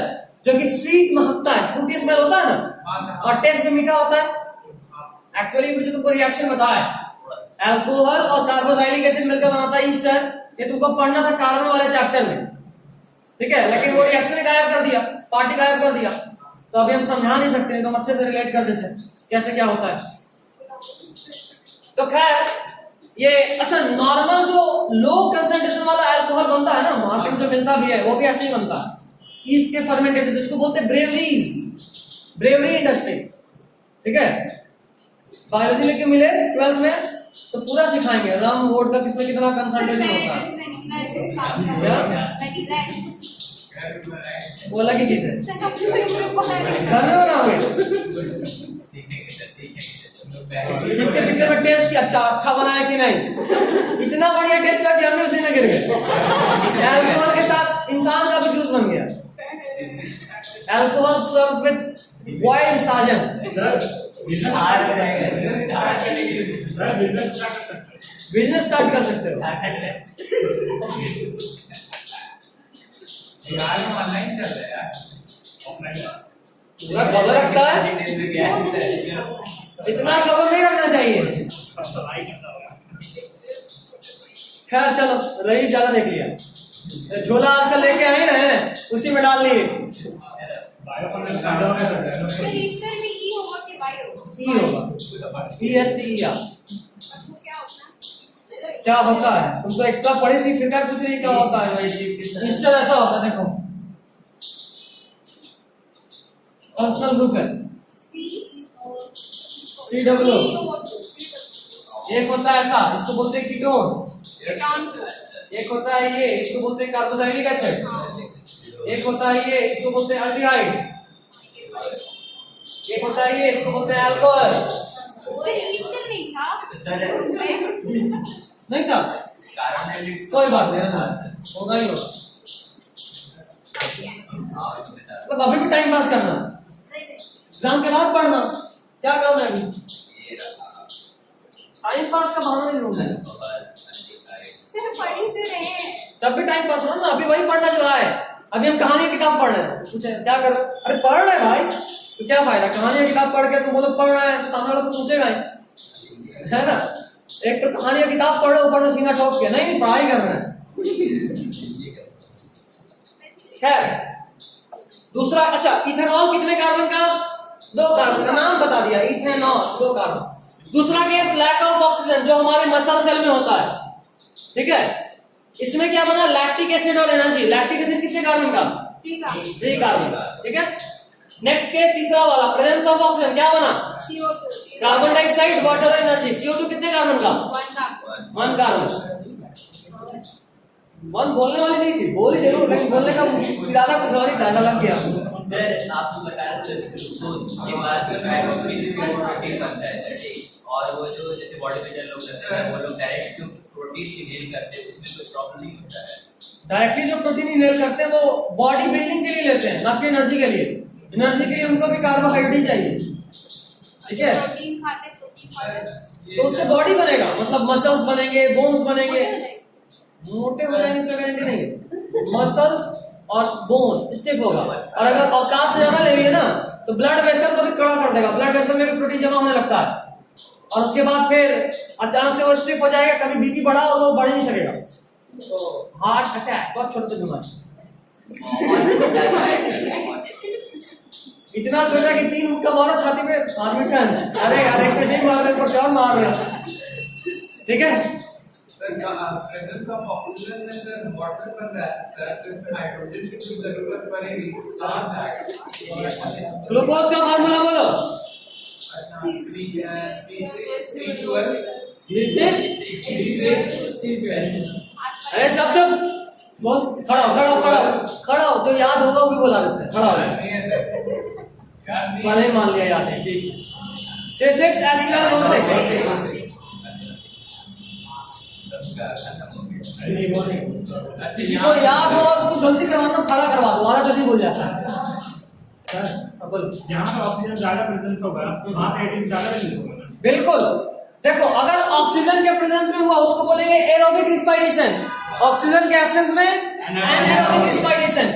जो कि स्वीट महकता है, फ्रूटी स्मेल होता है ना, और टेस्ट में मीठा होता है। एक्चुअली मुझे तुमको रिएक्शन बताया, अल्कोहल और कार्बोक्सिलिक एसिड मिलकर बनाता है ईस्टर। ये तुमको पढ़ना था कार्बन वाले चैप्टर में, ठीक है, लेकिन वो रिएक्शन गायब कर दिया, पार्टी गायब कर दिया, तो अभी हम समझा नहीं सकते, नहीं तो हम अच्छे से रिलेट कर देते हैं कैसे क्या होता है। तो खैर ये अच्छा, नॉर्मल जो लो कंसंट्रेशन वाला अल्कोहल बनता है ना मार्केट में जो मिलता भी है, वो भी ऐसे ही बनता है, ईस्ट के फर्मेंटेशन, जिसको बोलते हैं ब्रेवरीज, ब्रेवरी इंडस्ट्री, ठीक है। बायोलॉजी में क्यों मिले 12th में, तो पूरा सिखाएंगे रम वोड का किसमें कितना कंसंट्रेशन होता है, वो अलग ही चीज है, सर आप लोग इसमें पढ़ा नहीं घर में बनाओगे, सीखते सीखते में टेस्ट किया, अच्छा बना है कि नहीं, इतना बढ़िया टेस्ट था कि हमने उसी में गिर गए। अल्कोहल के साथ इंसान का भी जूस बन गया, alcohol serve with boiled Sajan. Business start कर सकते हो। यार ऑनलाइन चल रहा है यार, पूरा खबर रखता है, इतना खबर नहीं रखना चाहिए। खैर चलो, रईस ज्यादा देख लिया, झोला आजकल लेके आए ना, उसी में डाल लिए। सर ईस्टर में ई होगा कि वाई होगा? ई होगा, ESTER। वो क्या होता है? क्या होता है, तुम तो एक्स्ट्रा पढ़ी थी, फिर क्या कुछ नहीं, क्या होता है ईस्टर? ऐसा होता है, देखो पर्सनल ग्रुप है CW, एक होता है ऐसा, इसको बोलते हैं कीटोन, एक होता है ये, इसको बोलते हैं कार्बोक्सिलिक एसिड, एक होता है ये, इसको बोलते हैं अल्डिहाइड, एक होता है ये, इसको बोलते हैं अल्कोहल। सर ईस्टर नहीं था? नहीं था, कोई बात नहीं, होगा ही होगा, तो अभी भी टाइम पास करना, एग्जाम के बाद पढ़ना, क्या काम है अभी, टाइम पास का बहाना नहीं ढूंढना है, सर पढ़ ही तो रहे हैं। तब भी टाइम पास हो ना, अभी वही पढ़ना जो है। अभी हम कहानी की किताब पढ़ रहे हैं, पूछे क्या कर रहे, अरे पढ़ रहे भाई, तो क्या फायदा, कहानी की किताब पढ़ के तुम बोलो पढ़ रहे हैं, तो सामने वाला तो पूछेगा ही, है ना। एक तो कहानी की किताब पढ़ो, ऊपर में सीना ठोक के, नहीं पढ़ाई कर रहे हैं। खैर दूसरा, अच्छा इथेनॉल कितने कार्बन का, 2 कार्बन का, नाम बता दिया इथेनॉल, 2 कार्बन। दूसरा केस लैक ऑफ ऑक्सीजन, जो हमारे मसल सेल में होता है, ठीक है, इसमें क्या बना, लैक्टिक एसिड और एनर्जी। लैक्टिक एसिड कितने कार्बन का, 3 कार्बन का, ठीक है। नेक्स्ट केस तीसरा वाला, प्रेजेंस ऑफ ऑक्सीजन, क्या बना, CO2, कार्बन डाइऑक्साइड, वाटर और एनर्जी। CO2 कितने कार्बन का, 1 कार्बन। 1 बोलने वाली नहीं थी, बोली जरूर, लेकिन बोलने का इरादा कुछ और ही था, लग गया। सर आपको बताया तो ये बात प्रोटीन बनता है सर, ठीक, और वो जो जैसे बॉडी बिल्डर लोग करते हैं, वो लोग डायरेक्ट जो प्रोटीन इनहेल करते हैं, उसमें कोई प्रॉब्लम नहीं होता है। डायरेक्टली जो प्रोटीन इनहेल करते हैं वो बॉडी बिल्डिंग के लिए लेते हैं, ना कि एनर्जी के लिए। एनर्जी के लिए उनको भी कार्बोहाइड्रेट चाहिए, ठीक है, प्रोटीन खाते, प्रोटीन खाते, तो उससे बॉडी बनेगा, मतलब मसल्स बनेंगे, बोन्स बनेंगे, मोटे हो जाएंगे। मोटे हो जाएंगे इसका गारंटी नहीं है। मसल्स और बोन स्टिफ होगा, और अगर औकात से ज्यादा ले लिए ना तो ब्लड वेसल को भी कड़ा कर देगा, ब्लड वेसल में भी प्रोटीन जमा होने लगता है, और उसके बाद फिर अचानक से वो स्टिफ हो जाएगा, कभी बीपी बढ़ा और वो बढ़ नहीं सकेगा, तो हार्ट अटैक, बहुत छोटे से बीमारी, इतना छोटा कि 3 मुक्का मारो छाती पे, आदमी टंच, अरे यार एक कैसे ही मार रहे, ऊपर से और मार रहे, ठीक है। सर प्रेजेंस ऑफ ऑक्सीजन में सर वाटर बन रहा है सर, तो इसमें हाइड्रोजन की भी जरूरत पड़ेगी, समझ जाएगा। ग्लूकोज का फार्मूला बोलो। अरे सब बोल, खड़ा हो, जो याद होगा वो भी बोला देते हैं, खड़ा हो। मैंने मान लिया याद है, ठीक। C6 H12O6 किसी को याद हो और उसको गलती करवाना, खड़ा करवा दो, आधा जल्दी बोल जाता है। जहाँ पे ऑक्सीजन ज्यादा प्रेजेंस होगा वहाँ पे एटीन ज्यादा रिलीज होगा। बिल्कुल, देखो अगर ऑक्सीजन के प्रेजेंस में हुआ उसको बोलेंगे एरोबिक रिस्पायरेशन, ऑक्सीजन के एब्सेंस में एनारोबिक रिस्पायरेशन।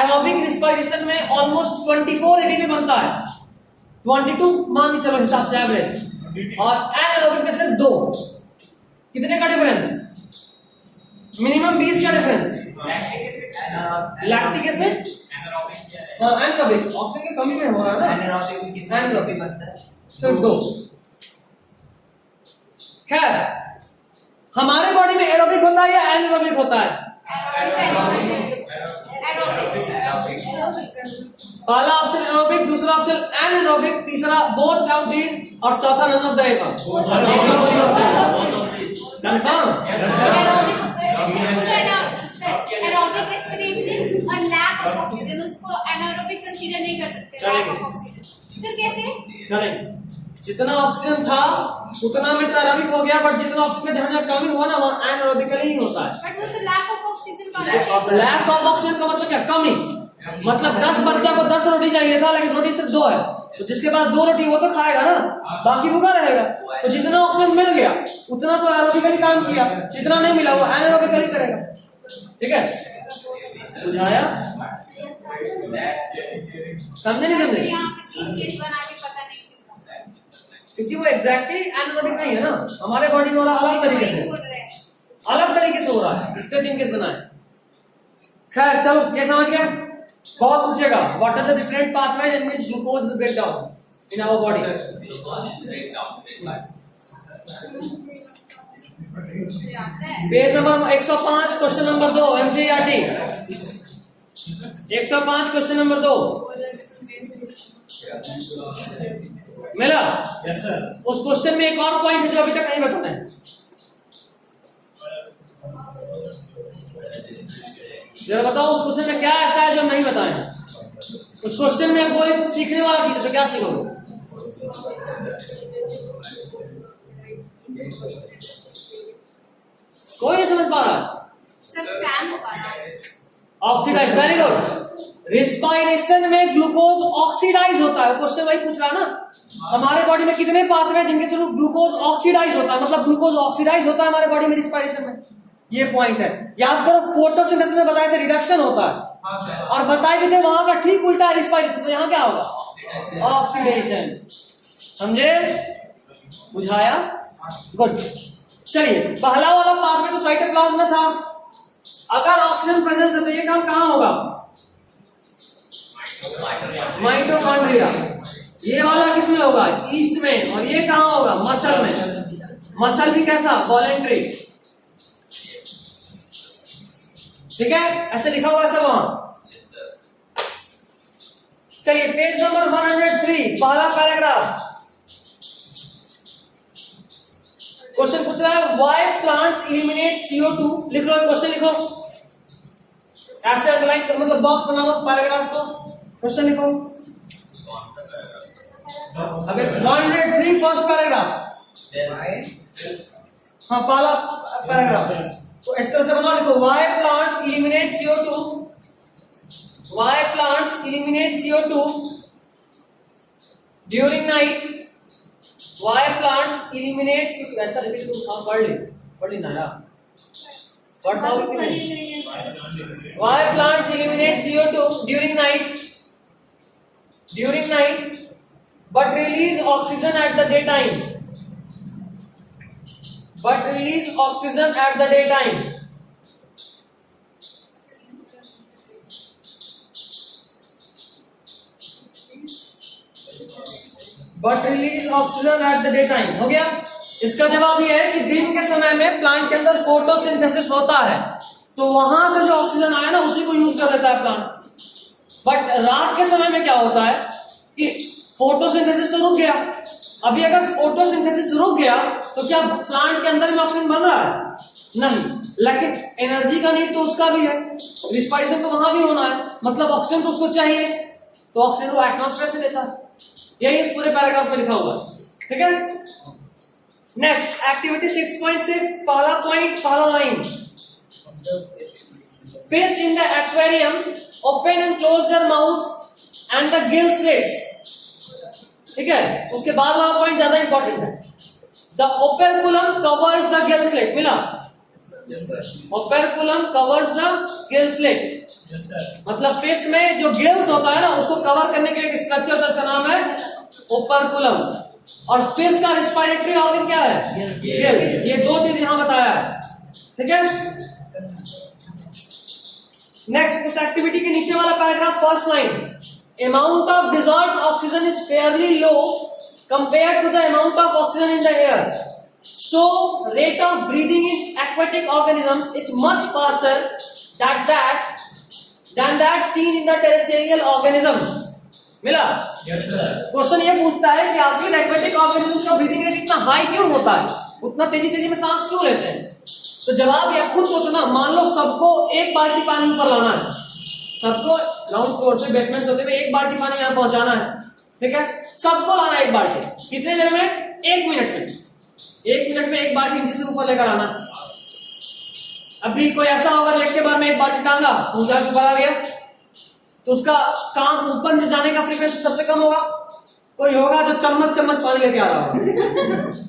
एरोबिक रिस्पायरेशन में ऑलमोस्ट 24 एटीपी बनता है, 22 मान के चलो हिसाब से एवरेज, और एनारोबिक में सिर्फ 2। कितने का डिफरेंस? मिनिमम 20 का difference. Lactic acid anaerobic, oxygen की कमी में हो रहा है ना, एनारोबिक में कितना एनारोबिक बनता है? सिर्फ 2। खैर, हमारे बॉडी में एरोबिक होता है या एनारोबिक होता है? पहला ऑप्शन एरोबिक, दूसरा ऑप्शन एनारोबिक, तीसरा बोथ ऑफ दीज, और चौथा none of the above. Confirm? Aerobic respiration और लैक ऑफ ऑक्सीजन, उसको एनारोबिक कंसीडर नहीं कर सकते, लैक ऑफ ऑक्सीजन। सर कैसे? करेक्ट, जितना ऑक्सीजन था उतना में तो एरोबिक हो गया, बट जितना ऑक्सीजन जहां जहां कमी हुआ ना वहां एनारोबिकली ही होता है। बट वो तो लैक ऑफ ऑक्सीजन का लैक ऑफ ऑक्सीजन का मतलब क्या? कमी। मतलब 10 बच्चा को 10 रोटी चाहिए था, लेकिन रोटी सिर्फ 2 है, तो जिसके पास 2 रोटी वो तो खाएगा ना, बाकी भूखा रहेगा। तो जितना ऑक्सीजन मिल गया उतना तो एरोबिकली काम किया, जितना नहीं मिला वो एनारोबिकली करेगा। ठीक है, बुझाया? समझे नहीं समझे? यहाँ पे 3 केस बना के पता नहीं किसका, क्योंकि वो एग्जैक्टली एनारोबिक नहीं है ना, हमारे बॉडी में अलग तरीके से हो रहा है, इसलिए 3 केस बनाए। खैर चलो, ये समझ गया? बहुत पूछेगा, what is the different pathways in which glucose is break down in our body. Page number 105 question number 2 NCERT 105 question number 2 मिला? Yes sir. उस क्वेश्चन में एक और पॉइंट है जो अभी तक नहीं बताना है। जरा बताओ उस क्वेश्चन में क्या ऐसा है जो नहीं बताएं? उस क्वेश्चन में बोले कुछ सीखने वाला चीज है, तो क्या सीखोगे? कोई नहीं समझ पा रहा? सर फैंस वाला ऑक्सीडाइज, वेरी गुड। रिस्पायरेशन में ग्लूकोज ऑक्सीडाइज होता है, क्वेश्चन वही पूछ रहा ना। हमारे बॉडी में कितने पाथवे जिनके थ्रू ग्लूकोज ऑक्सीडाइज होता है, मतलब ग्लूकोज ऑक्सीडाइज होता है हमारे बॉडी में रिस्पायरेशन में, ये पॉइंट है। याद करो, फोटोसिंथेसिस में बताए थे रिडक्शन होता है, और बताए भी थे वहां का ठीक उल्टा है रिस्पायरेशन, तो यहाँ क्या होगा? ऑक्सीडेशन। समझे? बुझाया? गुड। चलिए, पहला वाला पाथवे तो साइटोप्लाज्म में था। अगर ऑक्सीजन प्रेजेंस है तो ये काम कहां होगा? माइटोकॉन्ड्रिया। ये वाला किसमें होगा? ईस्ट में। और ये कहां होगा? मसल में। मसल भी कैसा? वॉलेंट्री। ठीक है, ऐसे लिखा हुआ सब वहां। चलिए, पेज नंबर 103 पहला पैराग्राफ। क्वेश्चन पूछ रहा है व्हाई प्लांट्स एलिमिनेट CO2। लिख लो, क्वेश्चन लिखो, ऐसे अंडरलाइन कर, मतलब बॉक्स बना लो पैराग्राफ को, क्वेश्चन लिखो। अगर 103 फर्स्ट पैराग्राफ, हाँ पहला पैराग्राफ, तो इस तरह से बना लिखो, why plants eliminate CO2, why plants eliminate CO2 during night, Why plants eliminate CO2? ऐसा लिख तुम पढ़ लेना यार। What about Why plants eliminate CO2 during night, but release oxygen at the daytime? But release oxygen at the daytime. हो गया? इसका जवाब यह है कि दिन के समय में प्लांट के अंदर फोटोसिंथेसिस होता है, तो वहां से जो ऑक्सीजन आया ना उसी को यूज कर लेता है प्लांट। बट रात के समय में क्या होता है कि फोटोसिंथेसिस तो रुक गया। अभी अगर फोटोसिंथेसिस रुक गया तो क्या प्लांट के अंदर में ऑक्सीजन बन रहा है? नहीं, लेकिन एनर्जी का नीड तो उसका भी है, रिस्पायरेशन तो वहां भी होना है, मतलब ऑक्सीजन तो उसको चाहिए, तो ऑक्सीजन वो एटमॉस्फेयर से लेता है। यही इस पूरे पैराग्राफ में लिखा हुआ है, ठीक है। नेक्स्ट एक्टिविटी 6.6, पहला पॉइंट, पहला line, fish in the aquarium open and close their mouth and the gill slits, ठीक है। उसके बाद वाला पॉइंट ज्यादा इंपॉर्टेंट है, the operculum covers the gill slit, मिला? Operculum covers the gill slit, मतलब फिश में जो गिल्स होता है ना उसको कवर करने के लिए एक स्ट्रक्चर है, उसका नाम है ओपेरकुलम। और फिश का रेस्पिरेटरी ऑर्गन क्या है? गिल। ये दो चीज यहां बताया है, ठीक है। नेक्स्ट, उस एक्टिविटी के नीचे वाला paragraph, first line, amount of dissolved oxygen is fairly low compared to the amount of oxygen in the air, so rate of breathing in aquatic organisms is much faster than that seen in the terrestrial organisms, मिला? Yes sir. क्वेश्चन ये पूछता है कि आखिर एक्वेटिक ऑर्गेनिजम्स का ब्रीदिंग रेट इतना हाई क्यों होता है, उतना तेजी तेजी में सांस क्यों लेते हैं? तो जवाब ये खुद सोचो ना, मान लो सबको एक बाल्टी पानी ऊपर लाना है, सबको ग्राउंड फ्लोर से बेसमेंट होते हुए एक बाल्टी पानी यहां पहुंचाना है, ठीक है। सबको लाना है एक बाल्टी, कितने देर में? 1 मिनट में। 1 मिनट में एक बाल्टी नीचे से ऊपर लेकर आना। अभी कोई ऐसा होगा लेग के बार में एक बाल्टी टांगा, ऊंचा ऊपर आ गया, तो उसका काम ऊपर से जाने का फ्रीक्वेंसी सबसे कम होगा। कोई होगा जो चम्मच चम्मच पानी लेके आ रहा होगा,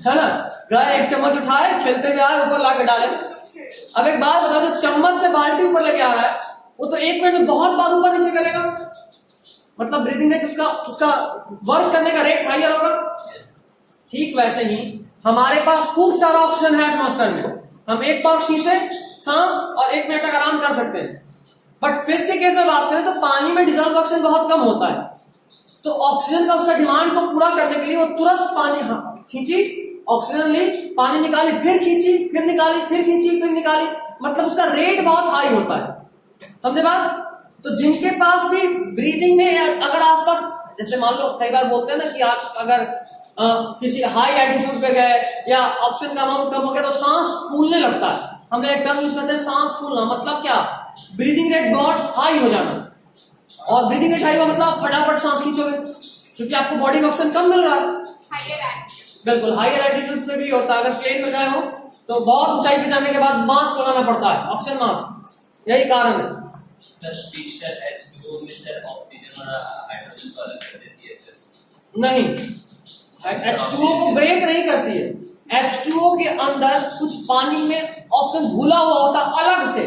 है ना, गाय एक चम्मच उठाए, खेलते हुए आए, ऊपर लाके डाले। अब एक बात बता, जो चम्मच से बाल्टी ऊपर लेके आ रहा है वो तो 1 मिनट में बहुत बार ऊपर नीचे करेगा, मतलब ब्रीदिंग रेट उसका वर्क करने का रेट हाइयर होगा। ठीक वैसे ही हमारे पास खूब सारा ऑक्सीजन है एटमॉस्फेयर में, हम एक बार खींचे सांस और 1 मिनट तक आराम कर सकते हैं। बट फिश के केस में बात करें तो पानी में डिजॉल्व ऑक्सीजन बहुत कम होता है, तो ऑक्सीजन का उसका डिमांड को पूरा करने के लिए वो तुरंत पानी खींची, ऑक्सीजन ली, पानी निकाली, फिर खींची, फिर निकाली, फिर खींची, फिर निकाली, मतलब उसका रेट बहुत हाई होता है, समझे बात? तो जिनके पास भी ब्रीदिंग में अगर आसपास, जैसे मान लो कई बार बोलते हैं ना कि आप अगर किसी हाई एल्टीट्यूड पे गए या ऑक्सीजन का अमाउंट कम हो गया तो सांस फूलने लगता है, हम एक टर्म यूज करते हैं सांस फूलना, मतलब क्या? ब्रीदिंग रेट बहुत हाई हो जाना। और ब्रीदिंग रेट हाई हुआ मतलब आप फटाफट सांस खींचोगे क्योंकि आपको बॉडी में ऑक्सीजन कम मिल रहा है। बिल्कुल, हायर एल्टीट्यूड में भी होता है, अगर प्लेन में गए हो तो बहुत ऊंचाई पे जाने के बाद मास्क लगाना पड़ता है, ऑक्सीजन मास्क, यही कारण है। सर पिक्चर H2O में सर ऑक्सीजन और हाइड्रोजन को अलग कर देती है सर? नहीं, H2O को ब्रेक नहीं करती है, H2O के अंदर कुछ पानी में ऑक्सीजन घुला हुआ होता है अलग से,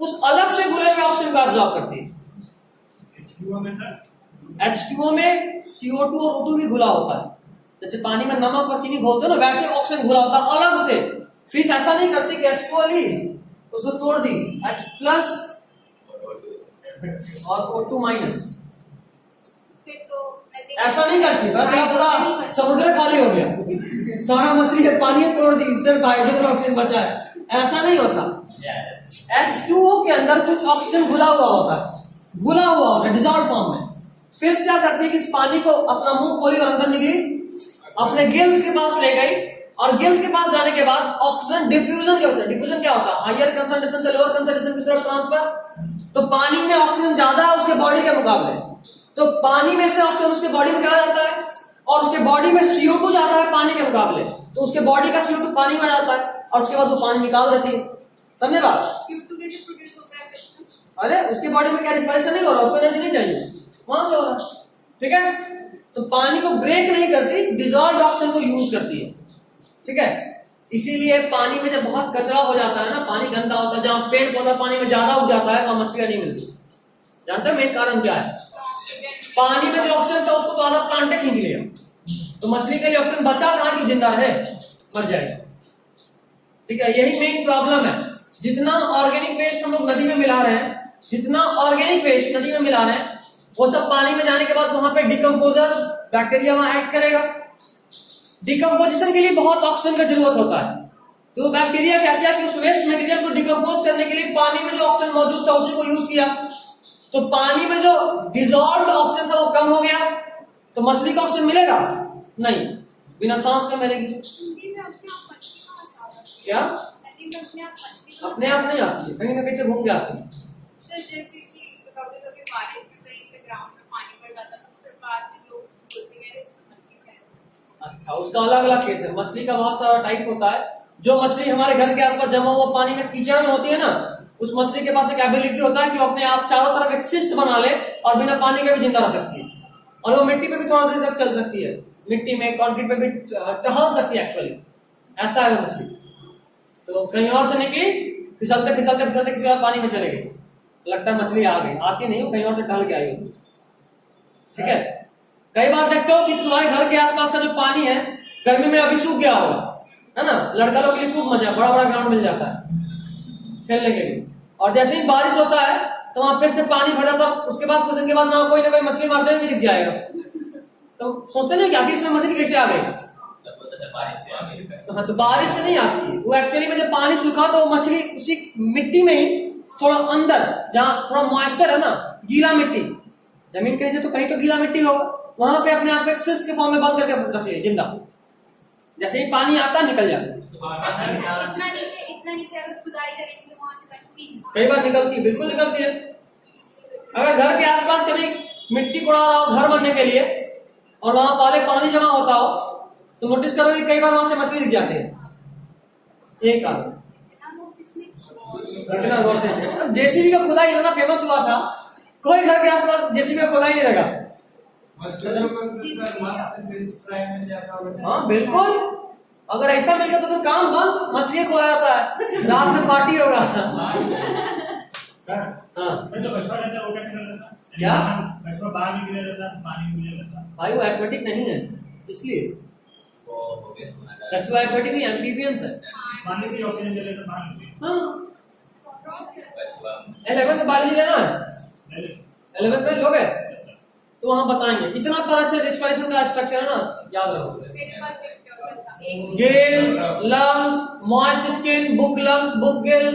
उस अलग से घुले हुए ऑक्सीजन को एब्जॉर्ब करती है। H2O में सर, H2O में CO2 और O2 भी घुला होता है, जैसे पानी में नमक और चीनी घोलते हो ना, वैसे ऑक्सीजन घुला होता है अलग से। फिश ऐसा नहीं करती कि H2O ली उसको तोड़ दी, H प्लस और O2 माइनस, ऐसा नहीं करती, पूरा समुद्र खाली हो गया, सारा मछली है पानी तोड़ दी, सिर्फ हाइड्रोजन ऑक्सीजन बचा है, ऐसा नहीं होता। H2O के अंदर कुछ ऑक्सीजन घुला हुआ होता है डिजॉल्व फॉर्म में। फिर क्या करती है कि इस पानी को अपना मुंह खोली और अंदर निकली, अपने गिल्स के पास ले गई, और गिल्स के पास जाने के बाद ऑक्सीजन डिफ्यूजन क्या होता है? डिफ्यूजन क्या होता है? हायर कंसंट्रेशन से लोअर कंसंट्रेशन की तरफ ट्रांसफर। तो पानी में ऑक्सीजन ज्यादा है उसके बॉडी के मुकाबले, तो पानी में से ऑक्सीजन उसके बॉडी में चला जाता है, और उसके बॉडी में CO2 जाता है पानी के मुकाबले, तो उसके बॉडी का CO2 पानी में जाता है और उसके बाद वो पानी निकाल देती है, समझे बात? CO2 कैसे प्रोड्यूस होता है फिश में? अरे उसके बॉडी में क्या रिस्पायरेशन नहीं हो रहा, उसको एनर्जी नहीं चाहिए, वहां से हो रहा, ठीक है। तो पानी को ब्रेक नहीं करती, डिजॉल्व्ड ऑक्सीजन को यूज करती है, ठीक है। इसीलिए पानी में जब बहुत कचरा हो जाता है ना, पानी गंदा होता है, जहां पेड़ पौधा पानी में ज्यादा उग जाता है वहां मछलियां नहीं मिलती। जानते हो मेन कारण क्या है? पानी में जो ऑक्सीजन था उसको तो आधा प्लांट खींच लिया, तो मछली के लिए ऑक्सीजन बचा कहां की जिंदा रहे, मर जाएगी, ठीक है। यही मेन प्रॉब्लम है। जितना ऑर्गेनिक वेस्ट हम लोग नदी में मिला रहे हैं, जितना ऑर्गेनिक वेस्ट नदी में मिला रहे हैं, वो सब पानी में जाने के बाद वहां पे डिकम्पोजर बैक्टीरिया वहां एक्ट करेगा, डिकम्पोजिशन के लिए बहुत ऑक्सीजन का जरूरत होता है। तो बैक्टीरिया क्या किया कि उस वेस्ट मटेरियल को डिकम्पोज करने के लिए पानी में जो ऑक्सीजन मौजूद था उसी को यूज किया। तो पानी में जो डिजॉल्व्ड ऑक्सीजन था वो कम हो गया, तो मछली को ऑक्सीजन मिलेगा नहीं, बिना सांस के मरेगी। नदी में अपने आप मछली कहाँ से आ जाती है? क्या नदी में अपने आप मछली कहाँ अपने आप नहीं आती है, कहीं ना कहीं से घूम के आती है। सर जैसे कि कभी कभी बारिश में कहीं पे ग्राउंड में पानी भर जाता है तो फिर बाद में लोग बोलते हैं उसमें मछली क्या है। अच्छा, उसका अलग अलग केस है। मछली का बहुत सारा टाइप होता है। जो मछली हमारे घर के आसपास जमा हुआ पानी में कीचड़ में होती है ना, उस मछली के पास एक एबिलिटी होता है कि वो अपने आप चारों तरफ एक सिस्ट बना ले और बिना पानी के भी जिंदा रह सकती है, और वो मिट्टी पे भी थोड़ा देर तक चल सकती है, मिट्टी में कंक्रीट पे भी टहल सकती है एक्चुअली। ऐसा है वो मछली। तो कहीं और से निकली, फिसलते फिसलते फिसलते किसी और पानी में चले गई, लगता है मछली आ गई, आती नहीं, वो कहीं और से टहल के आई होती। ठीक है, कई बार देखते हो कि तुम्हारे घर के आसपास का जो पानी है गर्मी में अभी सूख गया होगा, है ना, लड़का लोग के लिए खूब मजा, बड़ा बड़ा ग्राउंड मिल जाता है खेलने के लिए, और जैसे ही बारिश होता है तो वहां फिर से पानी भर जाता है। उसके बाद कुछ दिन के बाद वहां कोई ना कोई मछली मारते हुए भी दिख जाएगा, तो सोचते नहीं कि आखिर इसमें मछली कैसे आ गई। बारिश से आ गई। हाँ, तो बारिश से नहीं आती है वो, एक्चुअली में जब पानी सूखा तो मछली उसी मिट्टी में ही थोड़ा अंदर, जहाँ थोड़ा मॉइस्चर है ना, गीला मिट्टी, जमीन के नीचे तो कहीं तो गीला मिट्टी होगा, वहां पे अपने आप को एक सिस्ट के फॉर्म में बंद करके रख लिया जिंदा, जैसे ही पानी आता निकल जाता है। इतना नीचे अगर खुदाई करेंगे तो वहां से मछली कई बार निकलती है, बिल्कुल निकलती है। अगर घर के आसपास कभी मिट्टी कोड़ा रहा हो घर बनने के लिए और वहां पहले पानी जमा होता हो तो नोटिस करोगे कई बार वहां से मछली दिख जाती है। एक कारण इतना गौर से, जेसीबी का खुदाई इतना फेमस हुआ था, कोई घर के आसपास जेसीबी का खुदाई नहीं लगा। हाँ बिल्कुल, अगर ऐसा मिल गया तो काम बंद, मछली खोया जाता है, रात में पार्टी होगा। सर, हाँ मैं तो कछुआ रहता है वो कैसे कर लेता है? क्या? कछुआ बाहर निकले रहता है, पानी में रहता है। भाई वो एक्वेटिक नहीं है, इसलिए वो हो गया तुम्हारा। कछुआ एक्वेटिक नहीं, एम्फीबियंस है। पानी की ऑक्सीजन ले लेता बाहर निकले। हाँ, कछुआ 11th में बायोलॉजी लेना है, ले ले। 11th में लोगे Yes, sir. तो वहां बताएंगे इतना तरह से रिस्पिरेशन का स्ट्रक्चर है ना, याद रखो। Gills, lungs, moist skin, book lungs, book Gill,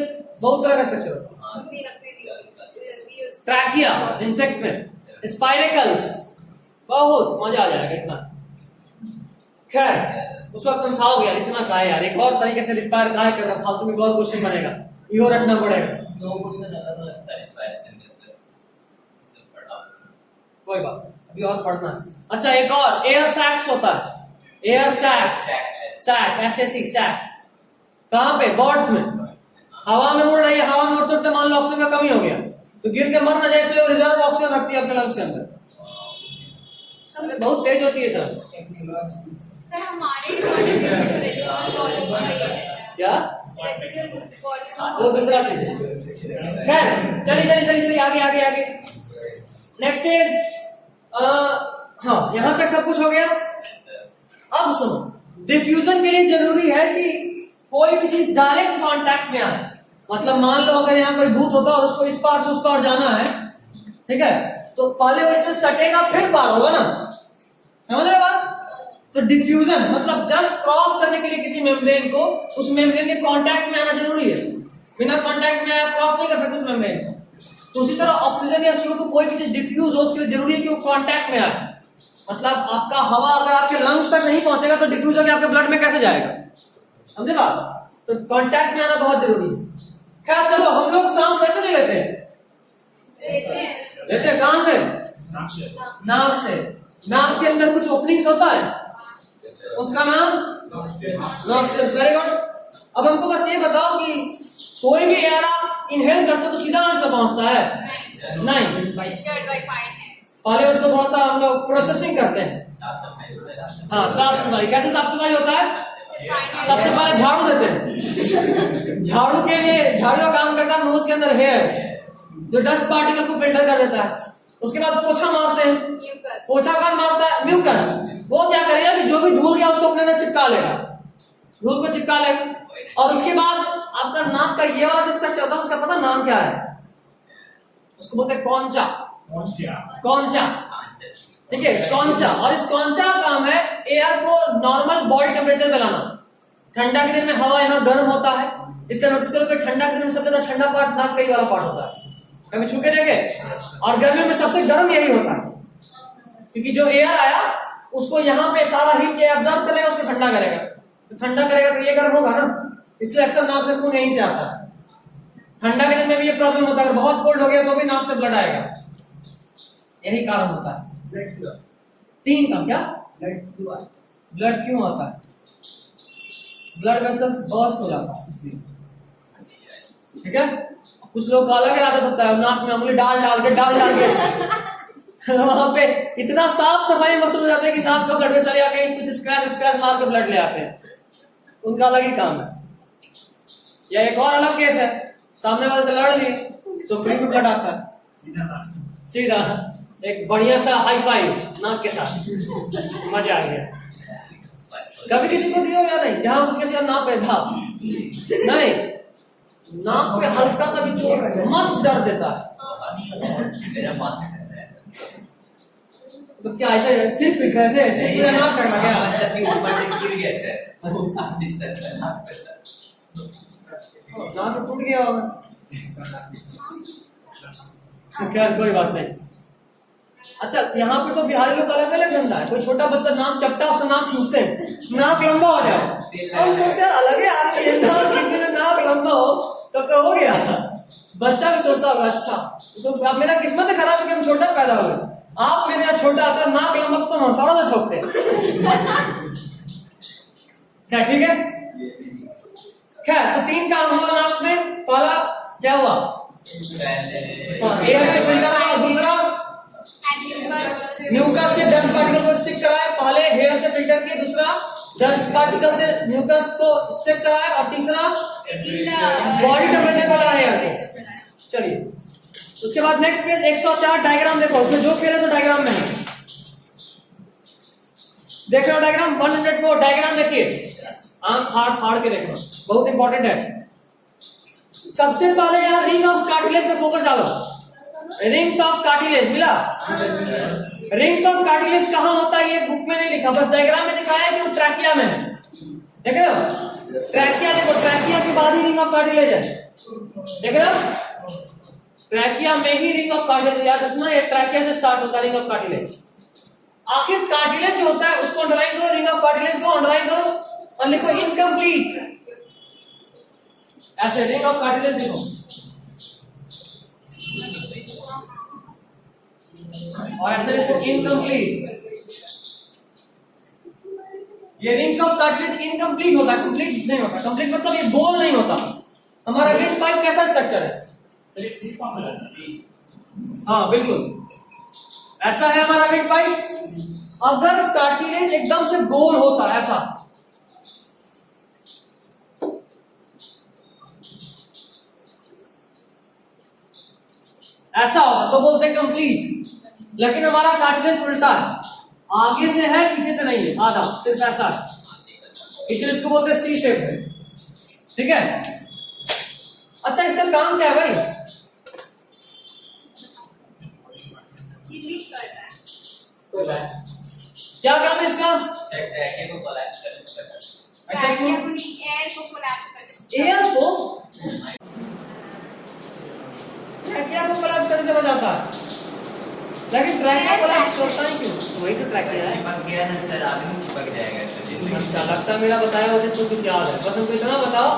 बहुत तरह का स्ट्रक्चर होता है। ट्रैकिया इंसेक्ट्स में, स्पाइरेकल्स, बहुत मजा आ जाएगा इतना। खैर उस वक्त हम हो गया, इतना का है यार, एक और तरीके से रिस्पायर का कर रहा, फालतू में और क्वेश्चन बनेगा, यो रखना पड़ेगा। दो क्वेश्चन अलग अलग था रिस्पायरेशन के सर पढ़ा। कोई बात, अभी और पढ़ना है। अच्छा, एक और एयर सैक्स होता है, air sac, sac SAC sac, कहाँ पे, बर्ड्स में, हवा में उड़ रही है, हवा में उड़ते उड़ते मान लो ऑक्सीजन का कमी हो गया तो गिर के मर ना जाए, इसलिए रिजर्व ऑक्सीजन रखती है अपने लंग्स के अंदर। बहुत तेज होती है सर। सर हमारे बॉडी में जो रेसिडुअल वॉल्यूम का ये रहता है, क्या रेसिडुअल वॉल्यूम वो दूसरा चीज। खैर चलिए आगे आगे आगे। नेक्स्ट इज, हाँ यहाँ तक सब कुछ हो गया। अब सुनो, डिफ्यूजन के लिए जरूरी है कि कोई भी चीज डायरेक्ट कांटेक्ट में आए। मतलब मान लो अगर यहाँ कोई भूत होता और उसको इस पार से उस पार जाना है, ठीक है, तो पहले वो इसमें सटेगा फिर पार होगा ना, समझ रहे बात। तो डिफ्यूजन मतलब जस्ट क्रॉस करने के लिए किसी मेम्ब्रेन को उस मेम्ब्रेन के कांटेक्ट में आना जरूरी है, बिना कांटेक्ट में आप क्रॉस नहीं कर सकते उस मेम्ब्रेन को। तो उसी तरह ऑक्सीजन या CO2 कोई भी चीज डिफ्यूज हो उसके लिए जरूरी है कि वो कांटेक्ट में आए। मतलब आपका हवा अगर आपके लंग्स तक नहीं पहुंचेगा तो डिफ्यूज होकर आपके ब्लड में कैसे जाएगा, समझे बात। तो कांटेक्ट में आना बहुत जरूरी है। खैर चलो, हम लोग सांस लेते नहीं लेते, लेते हैं कहां से, नाक से। नाक के अंदर कुछ ओपनिंग्स होता है, उसका नाम नॉस्ट्रिल्स। Very good. अब हमको बस ये बताओ कि कोई भी एयर आप इनहेल करते तो सीधा नाक में पहुंचता है नहीं, पहले उसको थोड़ा सा हम लोग प्रोसेसिंग करते हैं। हाँ, साफ सफाई। कैसे साफ सफाई होता है, सबसे पहले झाड़ू देते हैं। झाड़ू के लिए, झाड़ू का काम करता है नोज के अंदर हेयर्स जो डस्ट पार्टिकल को फिल्टर कर देता है। उसके बाद पोछा मारते हैं, पोछा कौन मारता है, म्यूकस। वो क्या करेगा कि जो भी धूल गया उसको अपने अंदर चिपका लेगा, धूल को चिपका लेगा। और उसके बाद आपका नाक का ये वाला जो स्ट्रक्चर होता है उसका पता नाम क्या है, उसको बोलते हैं कौनचा, कौनचा, ठीक है, स्कॉन्चा। और इस स्कॉन्चा का काम है एयर को नॉर्मल बॉडी टेम्परेचर पे लाना। ठंडा के दिन में हवा यहाँ गर्म होता है, इसका नोटिस करो कि ठंडा के दिन में सबसे ज्यादा ठंडा पार्ट नाक कई वाला पार्ट होता है, कभी छू के देखे। और गर्मी में सबसे गर्म यही होता है, क्योंकि जो एयर आया उसको यहाँ पे सारा हीट एब्जॉर्ब करेगा, उसको ठंडा करेगा। तो ठंडा करेगा तो ये गर्म होगा ना, इसलिए अक्सर नाक से खून यहीं से आता है। ठंडा के दिन में भी ये प्रॉब्लम होता है, अगर बहुत कोल्ड हो गया तो भी नाक से ब्लड आएगा, यही कारण होता है। तीन का क्या ब्लड क्यों आता है? ब्लड वेसल्स बर्स्ट हो जाता है इसलिए, ठीक है। कुछ लोग का अलग आदत होता है, नाक में उंगली डाल डाल के वहां पे इतना साफ सफाई मसला हो जाता है कि नाक का ब्लड वेसल आके कुछ स्क्रैच मार के ब्लड ले आते हैं, उनका अलग ही काम है। या एक और अलग केस है, सामने वाले से लड़ लिए तो फ्री में ब्लड आता है सीधा, एक बढ़िया सा हाई फाइव नाक के साथ, मजा आ गया। कभी किसी को दिया या नहीं जहां कुछ किसी का नाक पे था? नहीं, नाक पे हल्का सा भी चोट मस्त दर्द देता है। मेरा माथा करता है तो क्या ऐसे सिर्फ पिट रहे थे, ऐसे पूरा नाक करना क्या? ऊपर से गिर गया सर, नाक तो टूट गया होगा, क्या कोई बात नहीं। अच्छा, यहाँ पे तो बिहारी लोग अलग अलग धंधा है। कोई छोटा बच्चा नाक चपटा, उसका नाक खींचते हैं, नाक लंबा हो जाए। हम सोचते हैं अलग है यार, नाक लंबा हो तब तो हो गया। बच्चा भी सोचता होगा अच्छा तो अब मेरा किस्मत है खराब है कि हम छोटा पैदा हुए। आप मेरे यहाँ छोटा आता, नाक लंबा तो हम थोड़ा सा ठोकते। क्या ठीक है? खैर, तो तीन काम हुआ नाक में। पहला क्या हुआ? एयर में फिल्टर हुआ। दूसरा म्यूकस से डस्ट पार्टिकल को स्टिक कराए, पहले हेयर से फिल्टर किए, दूसरा डस्ट पार्टिकल से म्यूकस को स्टिक कराए, और तीसरा बॉडी टेम्परेचर पर लाया। चलिए, उसके बाद नेक्स्ट पेज 104 डायग्राम देखो, उसमें जो खेले तो डायग्राम में है। देख रहे हो डायग्राम 104 डायग्राम देखिए, आंख फाड़ फाड़ के देखो, बहुत इंपॉर्टेंट है। सबसे पहले यहाँ रिंग ऑफ कार्टिलेज पे फोकस डालो। रिंग्स ऑफ कार्टिलेज मिला? रिंग्स ऑफ कार्टिलेज कहां होता है ये बुक में नहीं लिखा, बस डायग्राम में दिखाया है कि वो ट्रैकिया में है। देख रहे हो? ट्रैकिया देखो, ट्रैकिया के बाद ही रिंग ऑफ कार्टिलेज है। देख रहे हो? ट्रैकिया में ही रिंग ऑफ कार्टिलेज, याद रखना ये ट्रैकिया से स्टार्ट होता है रिंग ऑफ कार्टिलेज। आखिर कार्टिलेज जो होता है उसको अंडरलाइन करो, रिंग ऑफ कार्टिलेज को अंडरलाइन करो और लिखो इनकम्प्लीट। ऐसे रिंग ऑफ कार्टिलेज लिखो और ऐसे लिखो इनकम्प्लीट। ये रिंग्स ऑफ कार्टिलेज इनकम्प्लीट होता है, कंप्लीट नहीं होता। कंप्लीट मतलब ये गोल नहीं होता। हमारा रिंग पाइप कैसा स्ट्रक्चर है? हाँ बिल्कुल ऐसा है हमारा रिंग पाइप। अगर कार्टिलेज एकदम से गोल होता है ऐसा, ऐसा होगा तो बोलते हैं कंप्लीट। लेकिन हमारा कार्टिलेज उल्टा है, आगे से है पीछे से नहीं है, आधा सिर्फ ऐसा है, इसलिए इसको बोलते हैं सी शेप है। ठीक है? अच्छा, इसका काम क्या है भाई? ये लीक कर रहा है। कोई बात, क्या काम है इसका? ट्रैकिया को कोलैप्स करने से बचाना। ऐसा क्यों? एयर को कोलैप्स करने से। एयर को ट्रैकिया को कोलैप्स करने से बचाता है, लेकिन ट्रैकिया कोलैप्स करता है क्यों? वही तो ट्रैकिया है। चिपक गया ना सर, आदमी चिपक जाएगा सर। अच्छा, लगता है मेरा बताया हुआ जिसको कुछ याद है, बस हमको इतना बताओ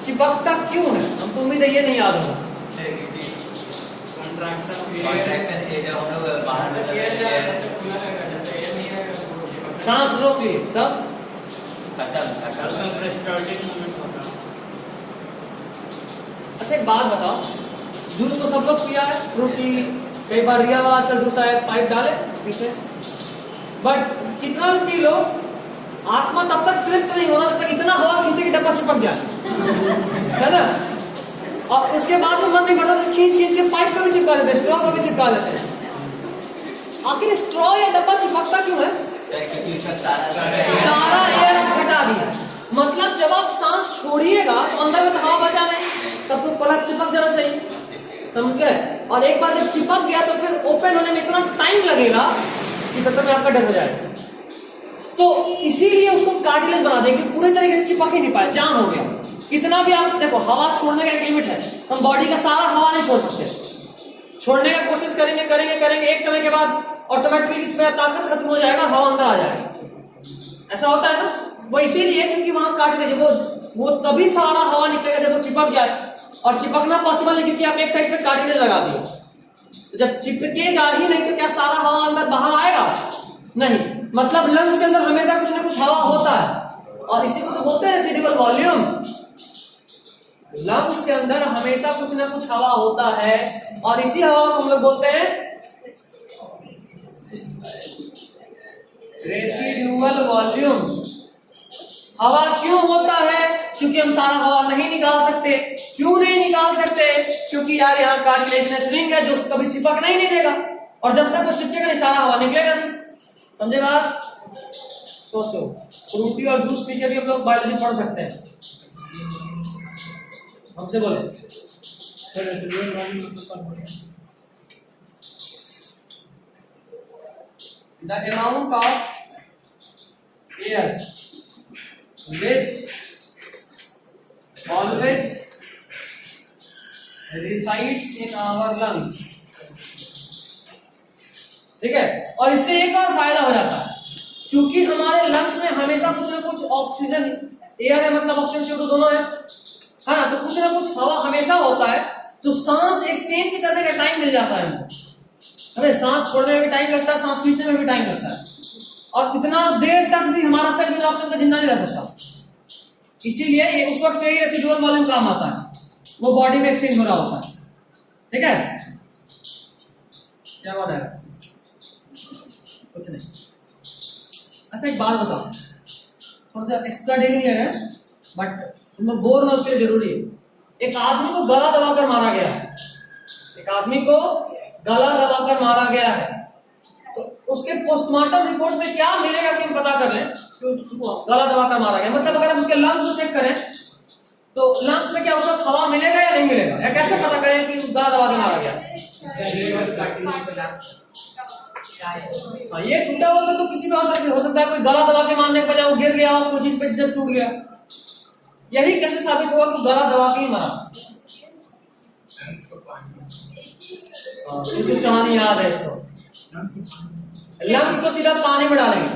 चिपकता क्यों है? हमको उम्मीद है ये नहीं याद होगा। कॉन्ट्रैक्शन है जब हम लोग बाहर सांस रोक ली तब अच्छा, एक बात बताओ, जूस तो सब लोग पिया है, फ्रूटी, कई बार रिया वाला आजकल जूस आया, पाइप डाले पीछे, बट कितना भी पी लो आत्मा तब तक तृप्त नहीं होना जब तक इतना हवा खींचे कि डब्बा चिपक जाए, है ना? और उसके बाद में मन नहीं पड़ता तो खींच खींच के पाइप को भी चिपका देते, स्ट्रॉ को भी चिपका देते हैं। आखिर स्ट्रॉ या डब्बा चिपकता क्यों है? क्योंकि उसका सारा एयर हटा दिया, मतलब जब आप सांस छोड़िएगा तो अंदर में तो हवा बचा नहीं, तब तो कोलैप्स चिपक जाना चाहिए, समझ गए? और एक बार जब चिपक गया तो फिर ओपन होने में इतना टाइम लगेगा कि तब तक में आपका डेथ हो जाएगा। तो इसीलिए उसको कार्टिलेज बना देंगे, पूरे तरीके से चिपक ही नहीं पाए, जाम हो गया। कितना भी आप देखो, हवा छोड़ने का एक लिमिट है, हम बॉडी का सारा हवा नहीं छोड़ सकते। छोड़ने का कोशिश करेंगे करेंगे करेंगे, एक समय के बाद ऑटोमेटिकली ताकत खत्म हो जाएगा, हवा अंदर आ जाएगा। ऐसा होता है ना, वो इसीलिए क्योंकि वहां कार्टिलेज वो तभी सारा हवा निकलेगा जब वो चिपक जाए, और चिपकना पॉसिबल नहीं क्योंकि आप एक साइड पे कार्टिलेज लगा दिए। तो जब चिपकेगा ही नहीं तो क्या सारा हवा अंदर बाहर आएगा? नहीं। मतलब लंग्स के अंदर हमेशा कुछ ना कुछ हवा होता है, और इसी को तो बोलते हैं रेसिडुअल वॉल्यूम। लंग्स के अंदर हमेशा कुछ ना कुछ हवा होता है, और इसी हवा को हम लोग बोलते हैं रेसिडुअल वॉल्यूम। हवा क्यों होता है? क्योंकि हम सारा हवा नहीं निकाल सकते। क्यों नहीं निकाल सकते? क्योंकि यार यहाँ कार्टिलेजिनस रिंग है जो कभी चिपक नहीं देगा, और जब तक वो चिपकेगा नहीं सारा हवा निकलेगा नहीं। समझे बात? सोचो, फ्रूटी और जूस पी के भी हम लोग बायोलॉजी पढ़ सकते हैं। हमसे बोले sir residual volume the amount of air which always resides in our lungs। ठीक है, और इससे एक और फायदा हो जाता है, क्योंकि हमारे लंग्स में हमेशा कुछ ना कुछ ऑक्सीजन, एयर है मतलब ऑक्सीजन CO2 दोनों है ना, तो कुछ ना कुछ हवा हमेशा होता है, तो सांस एक्सचेंज करने का टाइम मिल जाता है हमको। अरे सांस छोड़ने में भी टाइम लगता है, सांस खींचने में भी टाइम लगता है, और इतना देर तक भी हमारा शरीर बिना ऑक्सीजन का जिंदा नहीं रह सकता। इसीलिए ये उस वक्त यही रेसिडुअल वॉल्यूम काम आता है, वो बॉडी में एक्सचेंज हो रहा होता है। ठीक है, क्या बात है? कुछ नहीं। अच्छा एक बात बताओ, थोड़ा सा एक्स्ट्रा डेली है बट तुम लोग बोर ना उसके लिए जरूरी है। एक आदमी को गला दबाकर मारा गया है, एक आदमी को गला दबाकर मारा गया है, तो उसके पोस्टमार्टम रिपोर्ट में क्या मिलेगा कि हम पता कर लें कि उसको गला दबाकर मारा गया। मतलब अगर हम उसके लंग्स को चेक करें तो लंग्स में क्या उस वक्त हवा मिलेगा या नहीं मिलेगा, या कैसे पता करें कि गला दबा के मारा गया? हाँ, ये टूटा हुआ तो किसी भी और तरह हो सकता है, कोई गला दबा के मारने के बजाय वो गिर गया और कोई चीज पे जिसे टूट गया। यही कैसे साबित हुआ कि गला दबा के ही मारा? कुछ कहानी याद है इसको। लंग्स को सीधा पानी में डालेंगे,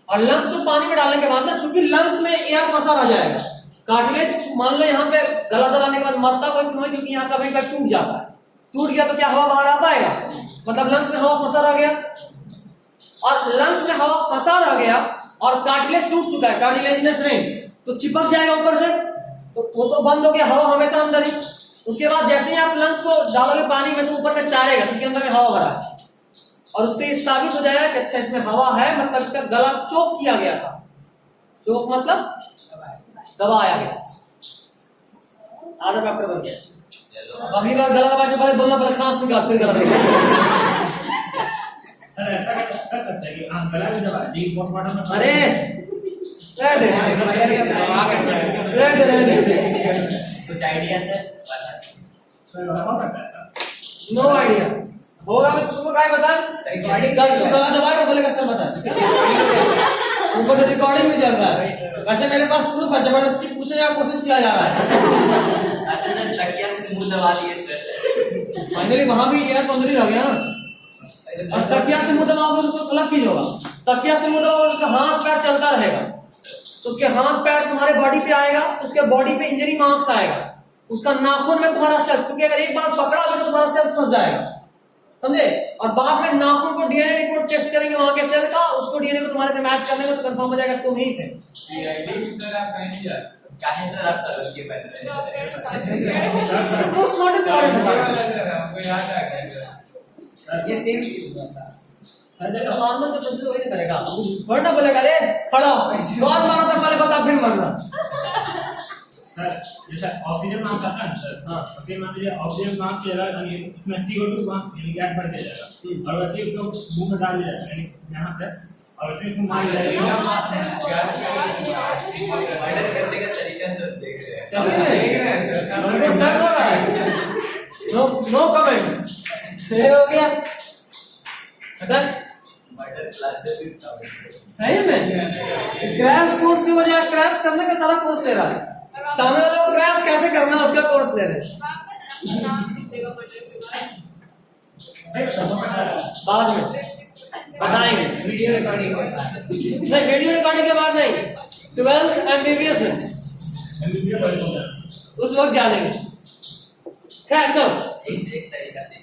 और लंग्स को पानी में डालने के बाद ना, चूंकि लंग्स में एयर फंसा रह जाएगा, कार्टिलेज मान लो यहाँ पे गला दबाने के बाद मरता कोई क्यों है? क्योंकि यहाँ कभी कभी टूट जाता है, टूट गया तो क्या हवा बाहर आ पाएगा? मतलब लंग्स में हवा फंसा रह गया, और लंग्स में हवा फंसा रह गया और कार्टिलेज टूट चुका है, कार्टिलेजिनस रिंग, तो चिपक जाएगा ऊपर से, तो वो तो बंद हो गया, हवा हमेशा अंदर ही। उसके बाद जैसे ही आप लंग्स को डालोगे पानी में तो ऊपर में तैरेगा क्योंकि अंदर में हवा भरा है, और उससे साबित हो जाएगा कि अच्छा इसमें हवा है, मतलब इसका गला चोक किया गया था। चोक मतलब दबाया गया, आधा डॉक्टर बन गया। अगली बार गला दबा के पहले बोलना, पहले सांस निकाल फिर गला निकाल। सर ऐसा कर सकते हैं कि आप गला भी दबा दी पोस्टमार्टम में। अरे कुछ आइडिया सर हो सकता है नो आइडिया होगा, मैं तुमको क्या बता, कल तू गला दबाएगा बोलेगा सर बता, ऊपर से रिकॉर्डिंग भी चल रहा है। वैसे मेरे पास प्रूफ है, जबरदस्ती पूछने का कोशिश किया जा रहा है। अच्छा सर, तकिया से मुंह दबा लिए सर। फाइनली वहां भी एयर कॉन्ट्री लग गया ना, और तकिया से मुंह दबाओगे तो अलग चीज होगा। तकिया से मुंह दबाओगे उसका हाथ पैर चलता रहेगा, तो उसके हाथ पैर तुम्हारे बॉडी पे आएगा, उसके बॉडी पे इंजरी मार्क्स आएगा, उसका नाखून में तुम्हारा सेल्स, क्योंकि अगर एक बार पकड़ा तो तुम्हारा सेल्स फंस जाएगा, समझे? और बाद में नाखून को डीएनए रिपोर्ट टेस्ट करेंगे वहां के सेल का, उसको डीएनए को तुम्हारे से मैच करने को तो कंफर्म हो जाएगा तुम ही थे। सर आप कहीं नहीं जाते, काहे सर आप सर के पहले पोस्टमार्टम के बारे में बता रहे हैं। सर हमको याद आ गया सर। ये सेम चीज होता है। जैसे नॉर्मल जो प्रोसेस वही करेगा, थोड़ा ना बोलेगा अरे खड़ा बहुत मारा था पहले बता फिर मरना। सर जैसे ऑक्सीजन मास्क आता है सर, हाँ ऑक्सीजन मान लीजिए, ऑक्सीजन मास्क के जगह उसमें CO2 यानी गैस बढ़ के जाएगा, और वैसे ही उसको मुंह में डाल दिया जाएगा यानी यहाँ पे, और वैसे इसको मार दिया जाएगा। मर्डर करने का तरीका सर देख रहे हैं। समझ में सर हो रहा है, नो कमेंट्स, हो गया। मर्डर क्लासेस भी सही में क्रैश कोर्स की बजाय क्रैश करने का सारा कोर्स ले रहा है। सामने वाले को क्रैश कैसे करना है उसका कोर्स ले रहे हैं। नाम लिख देगा बजट के बाद में बताएंगे, वीडियो रिकॉर्डिंग होता है। नहीं वीडियो रिकॉर्डिंग के बाद नहीं, 12 MBBS में उस वक्त जानेंगे। खैर चलो एक तरीका से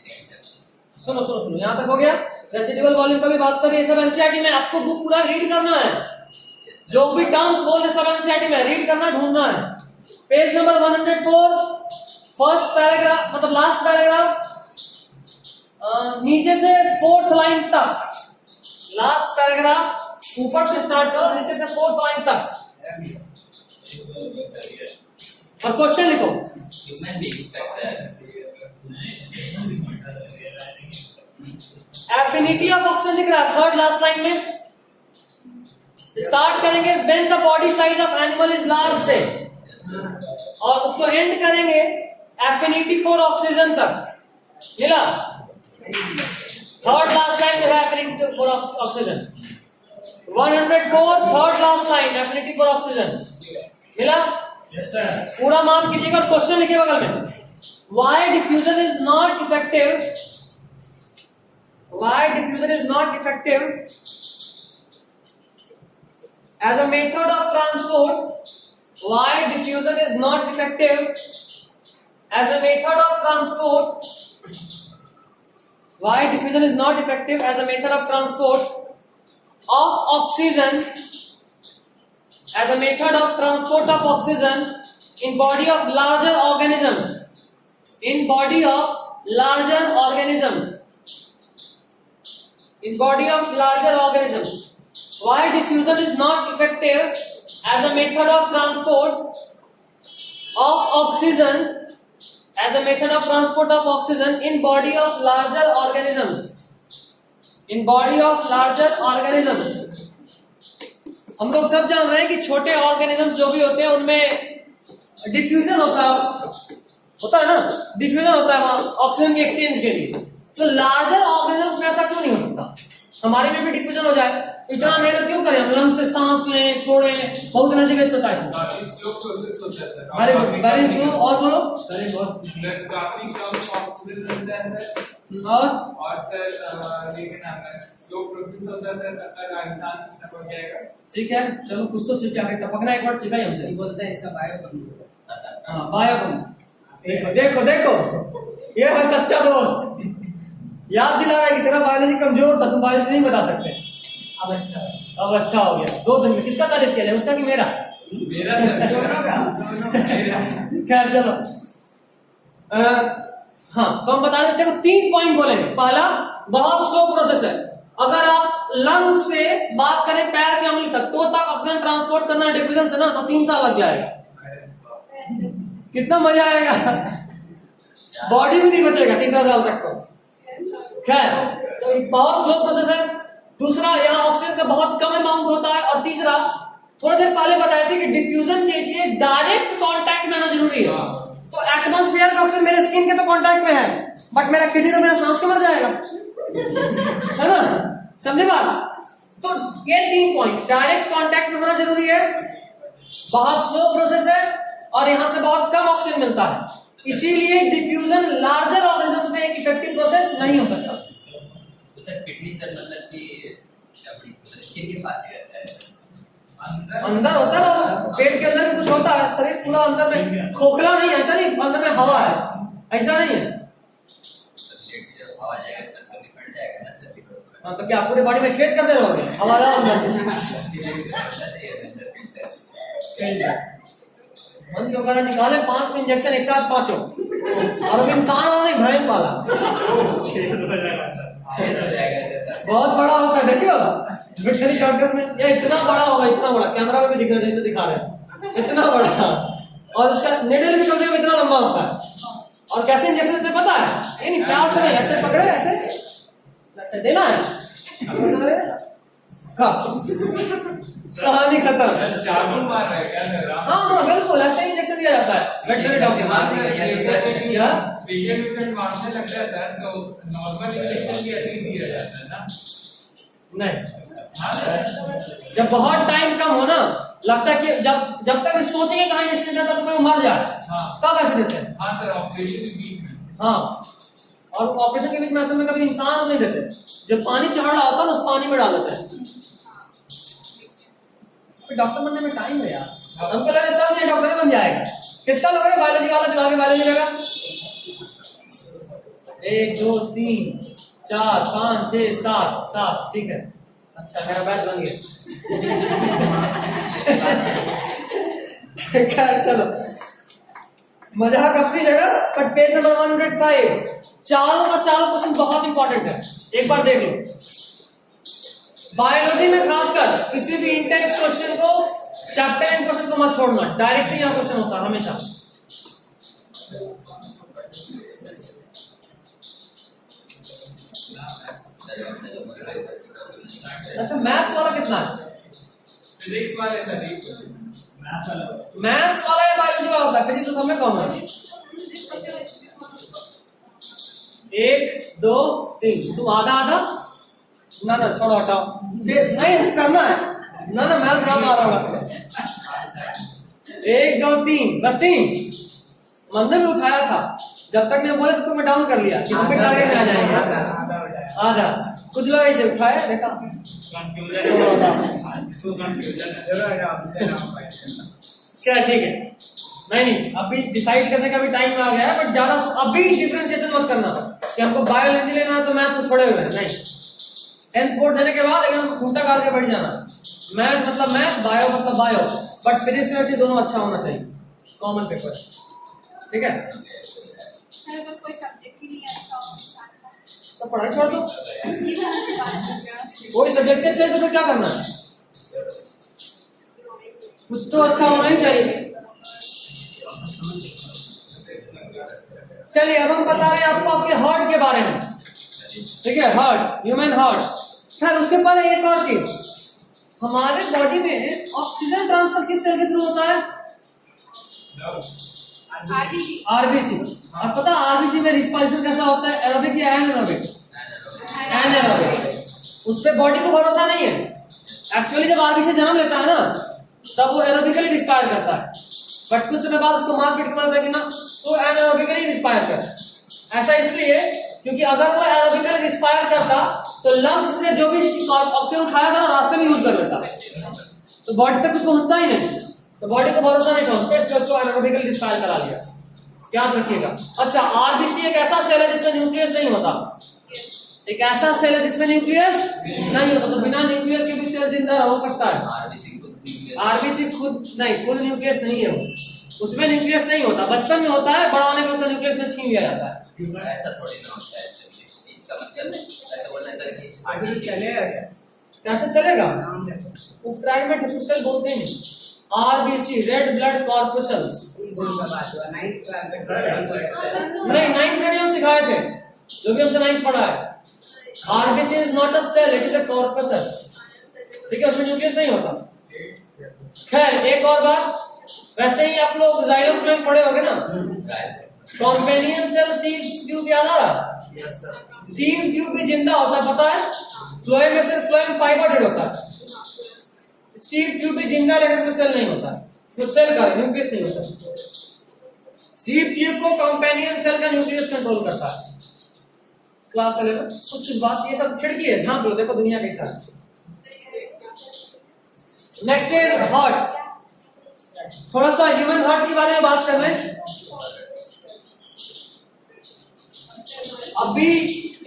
सुनो सुनो सुनो, यहाँ तक हो गया। रेसिडुअल वॉल्यूम का भी बात करिए, सब एनसीईआरटी में आपको बुक पूरा रीड करना है, जो भी टर्म्स बोल रहे सब एनसीईआरटी में रीड करना, ढूंढना है। पेज नंबर 104 फर्स्ट पैराग्राफ, मतलब लास्ट पैराग्राफ, नीचे से 4th लाइन तक, लास्ट पैराग्राफ ऊपर से स्टार्ट करो, नीचे से 4th लाइन तक, और क्वेश्चन लिखो। ह्यूमन बीइंग्स का एफिनिटी ऑफ ऑक्सीजन लिख रहा है 3rd लास्ट लाइन में। स्टार्ट करेंगे when the body size of animal is large से, और उसको एंड करेंगे एफिनिटी फॉर ऑक्सीजन तक। मिला? 3rd लास्ट लाइन में है affinity for oxygen. 104 3rd last line affinity for oxygen. मिला? Yes sir. पूरा मार्क कीजिएगा और क्वेश्चन लिखिए बगल में। Why diffusion is not effective? Why diffusion is not effective as a method of transport? Why diffusion is not effective as a method of transport? Why diffusion is not effective as a method of transport of oxygen? As a method of transport of oxygen in body of larger organisms. In body of larger organisms. In body of larger organisms. Why diffusion is not effective as a method of transport of oxygen, as a method of transport of oxygen in body of larger organisms. In body of larger organisms. हम लोग सब जान रहे हैं कि छोटे ऑर्गेनिजम्स जो भी होते हैं उनमें डिफ्यूजन होता है ना, डिफ्यूजन होता है वहां ऑक्सीजन की एक्सचेंज के लिए। तो लार्जर ऑर्गेनिजम्स में ऐसा क्यों नहीं हो सकता? हमारे में भी डिफ्यूजन हो जाए, इतना मेहनत क्यों करें हम? लंग्स से सांस लें, छोड़ें, बहुत एनर्जी वेस्ट होता है इसमें। स्लो प्रोसेस होता है सर। Very slow. और बोलो सर बहुत सर काफी कम ऑक्सीजन मिलता है सर, और सर लेकिन स्लो प्रोसेस होता है सर, अगर इंसान टपक जाएगा। ठीक है, चलो कुछ तो सीख के टपकना एक बार सीखा ही हमसे। बोलता है इसका बायो कर। हाँ बायो। देखो देखो देखो, ये है सच्चा दोस्त, याद दिला रहा है कि तेरा बायोलॉजी कमजोर था, तुम बायोलॉजी नहीं बता सकते। अब अच्छा हो गया। 2 दिन में किसका तारीफ किया जाए, उसका कि मेरा? मेरा सर मेरा। खैर चलो, हाँ तो हम बता देते हैं 3 पॉइंट बोलेंगे। पहला, बहुत स्लो प्रोसेस है। अगर आप लंग से बात करें पैर के अंगुली तक, तो तक ऑक्सीजन ट्रांसपोर्ट करना डिफ्यूजन से ना, तो 3 साल लग जाएगा। कितना मजा आएगा, बॉडी भी नहीं बचेगा 3 साल तक तो। खैर तो बहुत स्लो प्रोसेस है। दूसरा, यहाँ ऑक्सीजन का बहुत कम अमाउंट होता है। और तीसरा, थोड़ी देर पहले बताए थे कि डिफ्यूजन के लिए डायरेक्ट कांटेक्ट में आना जरूरी है। तो एटमॉस्फेयर का ऑक्सीजन मेरे स्किन के तो कांटेक्ट में है, बट मेरा किडनी तो मेरा सांस के मर जाएगा, है ना? समझे बात? तो ये 3 पॉइंट, डायरेक्ट कांटेक्ट में होना जरूरी है, बहुत स्लो प्रोसेस है, और यहां से बहुत कम ऑक्सीजन मिलता है। इसीलिए डिफ्यूजन लार्जर ऑर्गेनिजम्स में एक इफेक्टिव प्रोसेस नहीं हो सकता। तो सर किडनी सर मतलब कि स्किन के पास ही रहता है, अंदर होता है, पेट के अंदर भी कुछ होता है, शरीर पूरा अंदर में खोखला नहीं, ऐसा नहीं, अंदर में हवा है, ऐसा नहीं है। हवा जाएगा सर तो निकल जाएगा ना सर। हाँ, तो क्या पूरे बॉडी में छेद करते रहोगे हवा अंदर में? मन जो करा निकाले 5 इंजेक्शन एक साथ 5, और अब इंसान वाला नहीं, भैंस वाला। बहुत बड़ा होता है, देखियो वेटरनरी डॉक्टर्स में, ये इतना बड़ा होगा, इतना बड़ा, कैमरा में भी दिख रहा है जैसे दिखा रहे हैं, इतना बड़ा, और उसका निडल भी कम से कम इतना लंबा होता है। और कैसे इंजेक्शन देते पता है? ये नहीं, प्यार से नहीं, ऐसे पकड़े, ऐसे देना है, कहानी खत्म। चाकू मार रहा है क्या सर? हाँ बिल्कुल, ऐसे ही इंजेक्शन दिया जाता है वेटरनरी डॉक्टर। मारने लगता है सर, तो नॉर्मल इंजेक्शन भी ऐसे ही दिया जाता है ना? नहीं, जब बहुत टाइम कम हो ना, लगता है कि जब तक सोचेंगे कहाँ इसने दिया तब तक वो मर जाए, तब ऐसे देते हैं। हाँ सर, ऑपरेशन के बीच में। हाँ, और ऑपरेशन के बीच में ऐसे में कभी इंसान नहीं देते, जब पानी चढ़ रहा होता है उस पानी में डाल देते हैं। डॉक्टर बनने में टाइम है यार, हमको लगे सब नहीं डॉक्टर बन जाएगा। कितना लोग है बायोलॉजी वाला जो आगे बायोलॉजी लेगा? 1 2 3 4 5 6 7, ठीक है, अच्छा मेरा बैच बन गया। खैर चलो, मजाक अपनी जगह, बट पेज नंबर 105 चारों का चारों क्वेश्चन बहुत इंपॉर्टेंट है, एक बार देख लो। बायोलॉजी में खासकर किसी भी इंटेंस क्वेश्चन को, चैप्टर एंड क्वेश्चन को मत छोड़ना, डायरेक्टली यहाँ क्वेश्चन होता है हमेशा। अच्छा, मैथ्स वाला कितना है? फिजिक्स वाले सर मैथ्स वाला या बायोलॉजी वाला होता है? फिजिक्स तो हमें कौन है? 1 2 3, तुम आधा आधा? ना छोड़ो, हटाओ, नहीं करना है ना, मैथ्स नाम आ रहा होगा। 1 2 3, बस 3 मन से भी उठाया था, जब तक मैं बोले तब तक मैं डाउन कर लिया कि हम भी टारगेट में आ जाएंगे। आधा कुछ लोग ऐसे उठाए, देखा क्या, ठीक है, नहीं अभी डिसाइड करने का भी टाइम आ गया है, बट ज्यादा अभी डिफरेंशिएशन मत करना कि हमको बायोलॉजी लेना है तो मैथ तो छोड़े हुए हैं, नहीं। 10th बोर्ड देने के बाद एकदम खूंटा काट के बैठ जाना, मैथ मतलब मैथ, बायो मतलब बायो, बट फिजिक्स केमिस्ट्री दोनों अच्छा होना चाहिए, कॉमन पेपर, ठीक है। सर अगर कोई सब्जेक्ट ही नहीं अच्छा हो तो पढ़ाई छोड़ दो, ये कौन सी बात है? कोई सब्जेक्ट अच्छा है तो फिर क्या करना है? कुछ तो अच्छा होना ही चाहिए। चलिए, अब हम बता रहे हैं आपको आपके हार्ट के बारे में, ठीक है, हार्ट, ह्यूमन हार्ट। खैर उसके पहले एक और चीज, हमारे बॉडी में ऑक्सीजन ट्रांसफर किस सेल के थ्रू होता है? आरबीसी। और पता आरबीसी में रिस्पायरेशन कैसा होता है, एरोबिक या एनारोबिक? एनारोबिक। उस पर बॉडी को भरोसा नहीं है। एक्चुअली जब आरबीसी जन्म लेता है ना, तब वो एरोबिकली रिस्पायर करता है, बट कुछ समय बाद उसको मार्केट में पता है कि ना वो एनारोबिकली रिस्पायर करता है। ऐसा इसलिए क्योंकि अगर वो एरोबिकली रिस्पायर करता तो लंग्स से जो भी ऑक्सीजन उठाया था रास्ते में यूज कर लेता, तो बॉडी तक कुछ पहुंचता ही नहीं, तो बॉडी को भरोसा नहीं था उस पर, उसको एनारोबिकली रिस्पायर करा लिया। याद रखिएगा। अच्छा, आरबीसी एक ऐसा सेल है जिसमें न्यूक्लियस नहीं होता, एक ऐसा सेल है जिसमें न्यूक्लियस नहीं होता, तो बिना न्यूक्लियस के भी सेल जिंदा हो सकता है। आरबीसी खुद नहीं, खुद न्यूक्लियस नहीं है वो, उसमें न्यूक्लियस नहीं होता, बचपन में होता है, बड़ा होने में उसका न्यूक्लियस से छीन लिया जाता है। ऐसा थोड़ी ना होता है, इसका मतलब ऐसा बोलना है सर कि आरबीसी चलेगा कैसे चलेगा? वो फ्रैगमेंट सेल बोलते हैं। आरबीसी, रेड ब्लड कॉर्पस्कल्स, नहीं 9th में हम सिखाए थे, जो भी हमसे 9th पढ़ा है। RBC is not a cell, it is a corpuscle, ठीक है, उसमें न्यूक्लियस नहीं होता। खैर एक और बात, वैसे ही आप लोग जाइलम फ्लोएम पढ़े होगे ना, कॉम्पेनियन सेल सीव ट्यूब याद आ रहा? सीव ट्यूब भी जिंदा होता है, पता है? फ्लोएम में से फ्लोएम फाइबर होता है, सीव ट्यूब भी जिंदा लेकिन सेल नहीं होता, वो सेल का न्यूक्लियस नहीं होता। सीव ट्यूब को कॉम्पेनियन सेल का न्यूक्लियस कंट्रोल करता है। क्लास चलेगा कुछ बात, ये सब खिड़की है, झांक लो, देखो दुनिया के साथ। Next is heart. थोड़ा सा ह्यूमन हार्ट के बारे में बात कर रहे हैं। अभी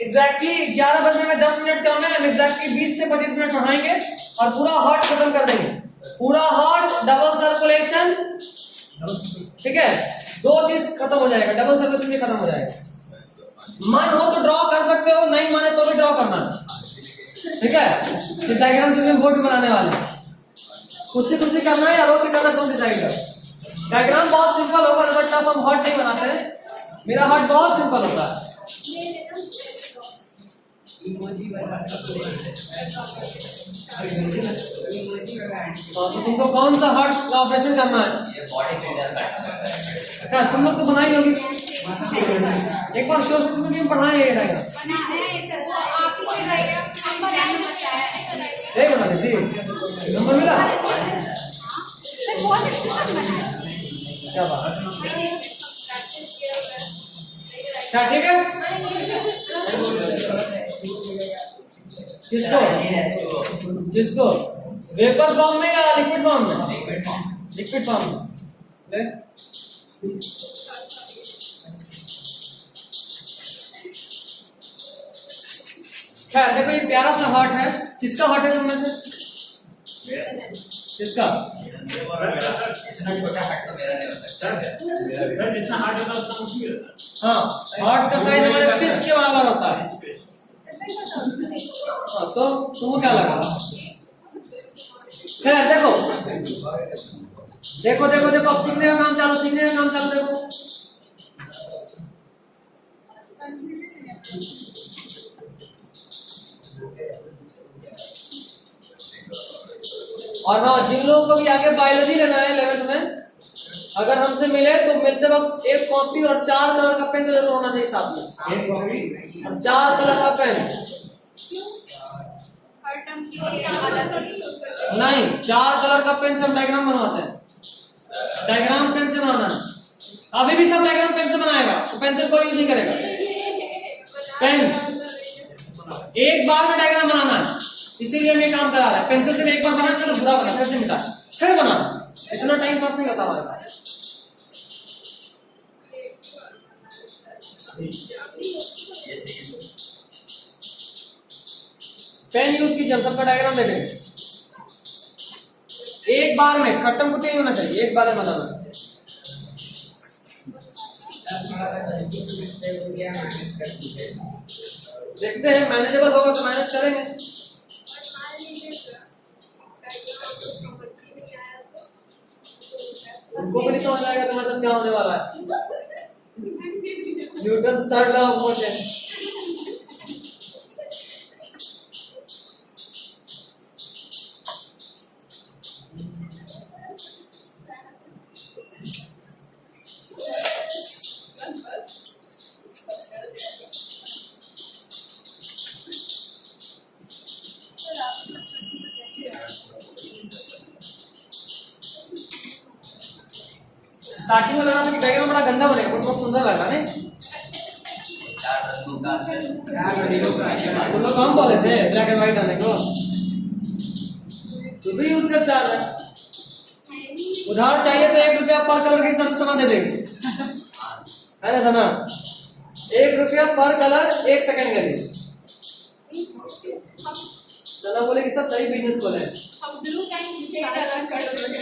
एग्जैक्टली 11 बजने में 10 मिनट कम है, हम एग्जैक्टली 20 से 25 मिनट पढ़ाएंगे और पूरा हार्ट खत्म कर देंगे। पूरा हार्ट, डबल सर्कुलेशन, ठीक है, 2 चीज खत्म हो जाएगा, डबल सर्कुलेशन भी खत्म हो जाएगा। मन हो तो ड्रॉ कर सकते हो, नहीं माने तो भी ड्रॉ करना, ठीक है। फिर डायग्राम से बोर्ड भी बनाने वाले, खुशी खुशी करना है या रो के करना, समझ जाएगा। डायग्राम बहुत सिंपल होगा, बट आप हम हार्ट नहीं बनाते हैं, मेरा हार्ट बहुत सिंपल होता है। तो तुमको कौन सा हार्ट का ऑपरेशन करना है? ये बॉडी बिल्डर का क्या तुम लोग तो बनाई होगी, एक बार शोर से तुम्हें पढ़ाए ये डायग्राम। सर वो आप ही का डायग्राम बताया है। क्या बात है, वही देख प्रैक्टिस किया हुआ है। क्या ठीक है? किसको किसको वेपर फॉर्म में या लिक्विड फॉर्म में? लिक्विड फॉर्म लिक्विड फॉर्म में ले। खैर देखो ये प्यारा सा हार्ट है, किसका हार्ट है तुम में से? किसका? इतना छोटा हार्ट तो मेरा नहीं हो सकता। सर जितना हार्ड होता है उतना मुश्किल होता है। हाँ, हार्ट का साइज हमारे फिस्ट के बराबर होता है। हाँ, तो तुमको क्या लगा? खैर देखो देखो देखो देखो, अब सीखने का काम चालू, सीखने का काम चालू। देखो और हाँ, जिन लोगों को भी आगे बायोलॉजी लेना है 11th में, अगर हमसे मिले तो मिलते वक्त एक कॉपी और 4 कलर का पेन तो जरूर होना चाहिए साथ में। एक कॉपी और 4 कलर का पेन हर टर्म के लिए अलग नहीं, 4 कलर का पेन से हम डायग्राम बनवाते हैं। डायग्राम पेन से बनाना है। अभी भी सब डायग्राम पेन से बनाएगा, तो पेंसिल कोई यूज नहीं करेगा। पेन एक बार में डायग्राम बनाना है, इसीलिए हम ये काम करा रहे हैं। पेंसिल से एक बार बना तो बुरा बना, फिर से मिटा, फिर बना। इतना टाइम पास नहीं होता हमारे पास। पेन यूज कीजिए, हम सबका डायग्राम दे देंगे। एक बार में खट्टम कुट्टी नहीं होना चाहिए, एक बार में बनाना। देखते हैं, मैनेजेबल होगा तो मैनेज करेंगे। उनको भी नहीं समझ आएगा तुम्हारे साथ क्या होने वाला है। Newton third law of motion. Starting में लगा था कि डायग्राम बड़ा गंदा बनेगा, बहुत सुंदर लगा नहीं? 4 रंगों का तुम लोग कम बोले थे ब्लैक एंड व्हाइट आने को, तू भी यूज कर 4 है। उधार चाहिए तो 1 रुपया पर कलर के हिसाब से सामान दे देंगे, है ना धना? 1 रुपया पर कलर 1 सेकंड के लिए। सना बोले कि सब सही बिजनेस खोले। हम ब्लू टाइम पे अलग कर दोगे।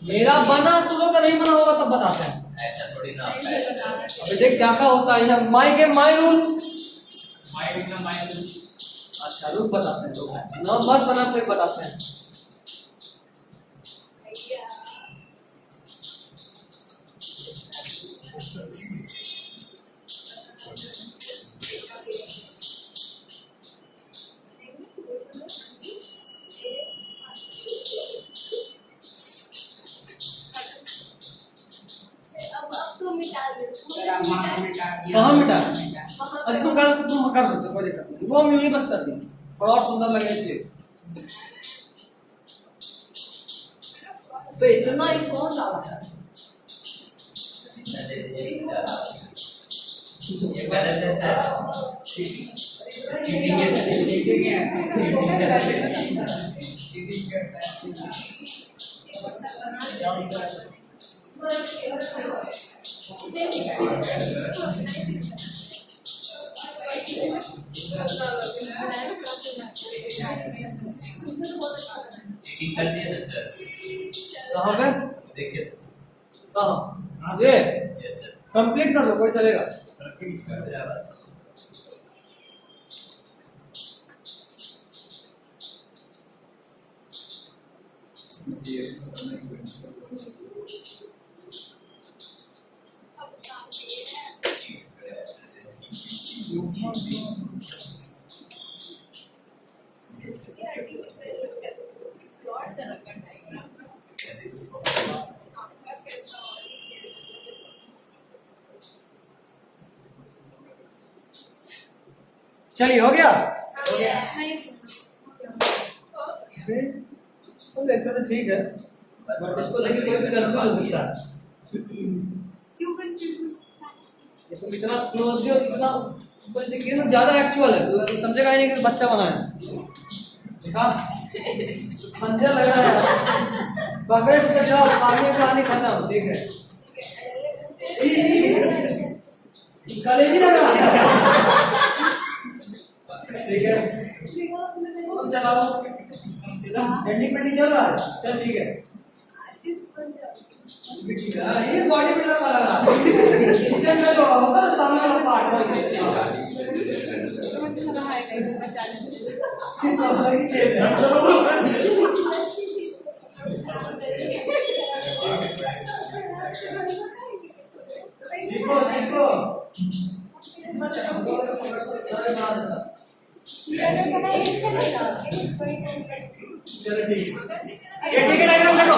मेरा बना, तू लोग का नहीं बना होगा तब बताते हैं। ऐसा थोड़ी ना होता है। अभी देख क्या क्या होता है। माई के माई रूल, अच्छा रूल बताते हैं लोग, ना मत बना फिर बताते हैं। कहाँ मिटा? अच्छा तुम कर सकते हो, कोई दिक्कत नहीं। वो हम यूं ही बस कर दिए, थोड़ा और सुंदर लगे इसलिए। तो इतना ही कौन डाला है? ये गलत है सर। चीटिंग है। चीटिंग कर दिया ना सर। कहाँ पे? देखिए कहाँ? ये यस सर। कंप्लीट कर लो, कोई चलेगा। चलिए हो गया। नहीं लेक्चर तो ठीक है, बट इसको लेके कोई भी कंफ्यूज हो सकता है। क्यों कंफ्यूज हो सकता है? ये तो इतना क्लोजली और इतना ऊपर से किया ना, ज्यादा एक्चुअल है, तो समझेगा ही नहीं कि बच्चा बना है। देखा, पंजा लगा है, पकड़े उसके जाओ, पानी खत्म। ठीक है, कलेजी लगा। ठीक है, हम चलाओ, एंडिंग पेंडिंग चल रहा है, चल ठीक है। ये बॉडी बिल्डर वाला चिकन में जो होता है सामने वाला पार्ट वही सीखो सीखो। चलो ठीक है, ये टिकट डायग्राम देखो।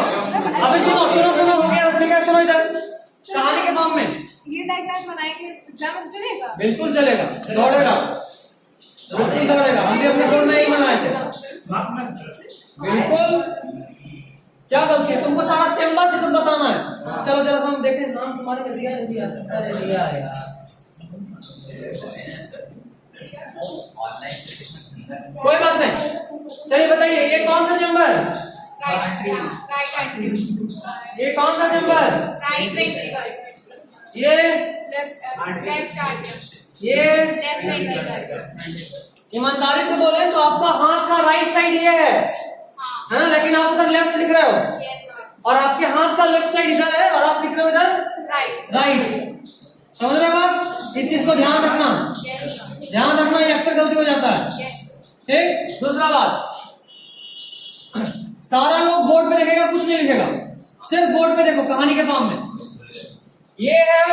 अभी सुनो सुनो सुनो, हो गया ठीक है, सुनो इधर कहानी के फॉर्म में। ये डायग्राम बनाएंगे एग्जाम में चलेगा? बिल्कुल चलेगा, दौड़ेगा, बिल्कुल दौड़ेगा। हम भी अपने स्कूल में यही बनाए थे। बिल्कुल, क्या गलती है? तुमको सारा चेम्बर से सब बताना है। चलो जरा हम देखें, नाम तुम्हारे में दिया नहीं दिया? अरे दिया है यार। कोई बात नहीं, चलिए बताइए, ये कौन सा चेम्बर? ये कौन सा चेम्बर? राइट वेंट्रिकल, ये लेफ्ट आर्टरी, ये लेफ्ट वेंट्रिकल। ईमानदारी से बोले तो आपका हाथ का राइट साइड ये है ना, लेकिन आप उधर लेफ्ट लिख रहे हो, यस और आपके हाथ का लेफ्ट साइड इधर है और आप लिख रहे हो इधर राइट। राइट। समझ रहे हो आप? इस चीज को ध्यान रखना, ध्यान रखना, ये अक्सर गलती हो जाता है। ठीक, दूसरा बात, सारा लोग बोर्ड पे लिखेगा, कुछ नहीं लिखेगा, सिर्फ बोर्ड पे देखो कहानी के फॉर्म में। ये है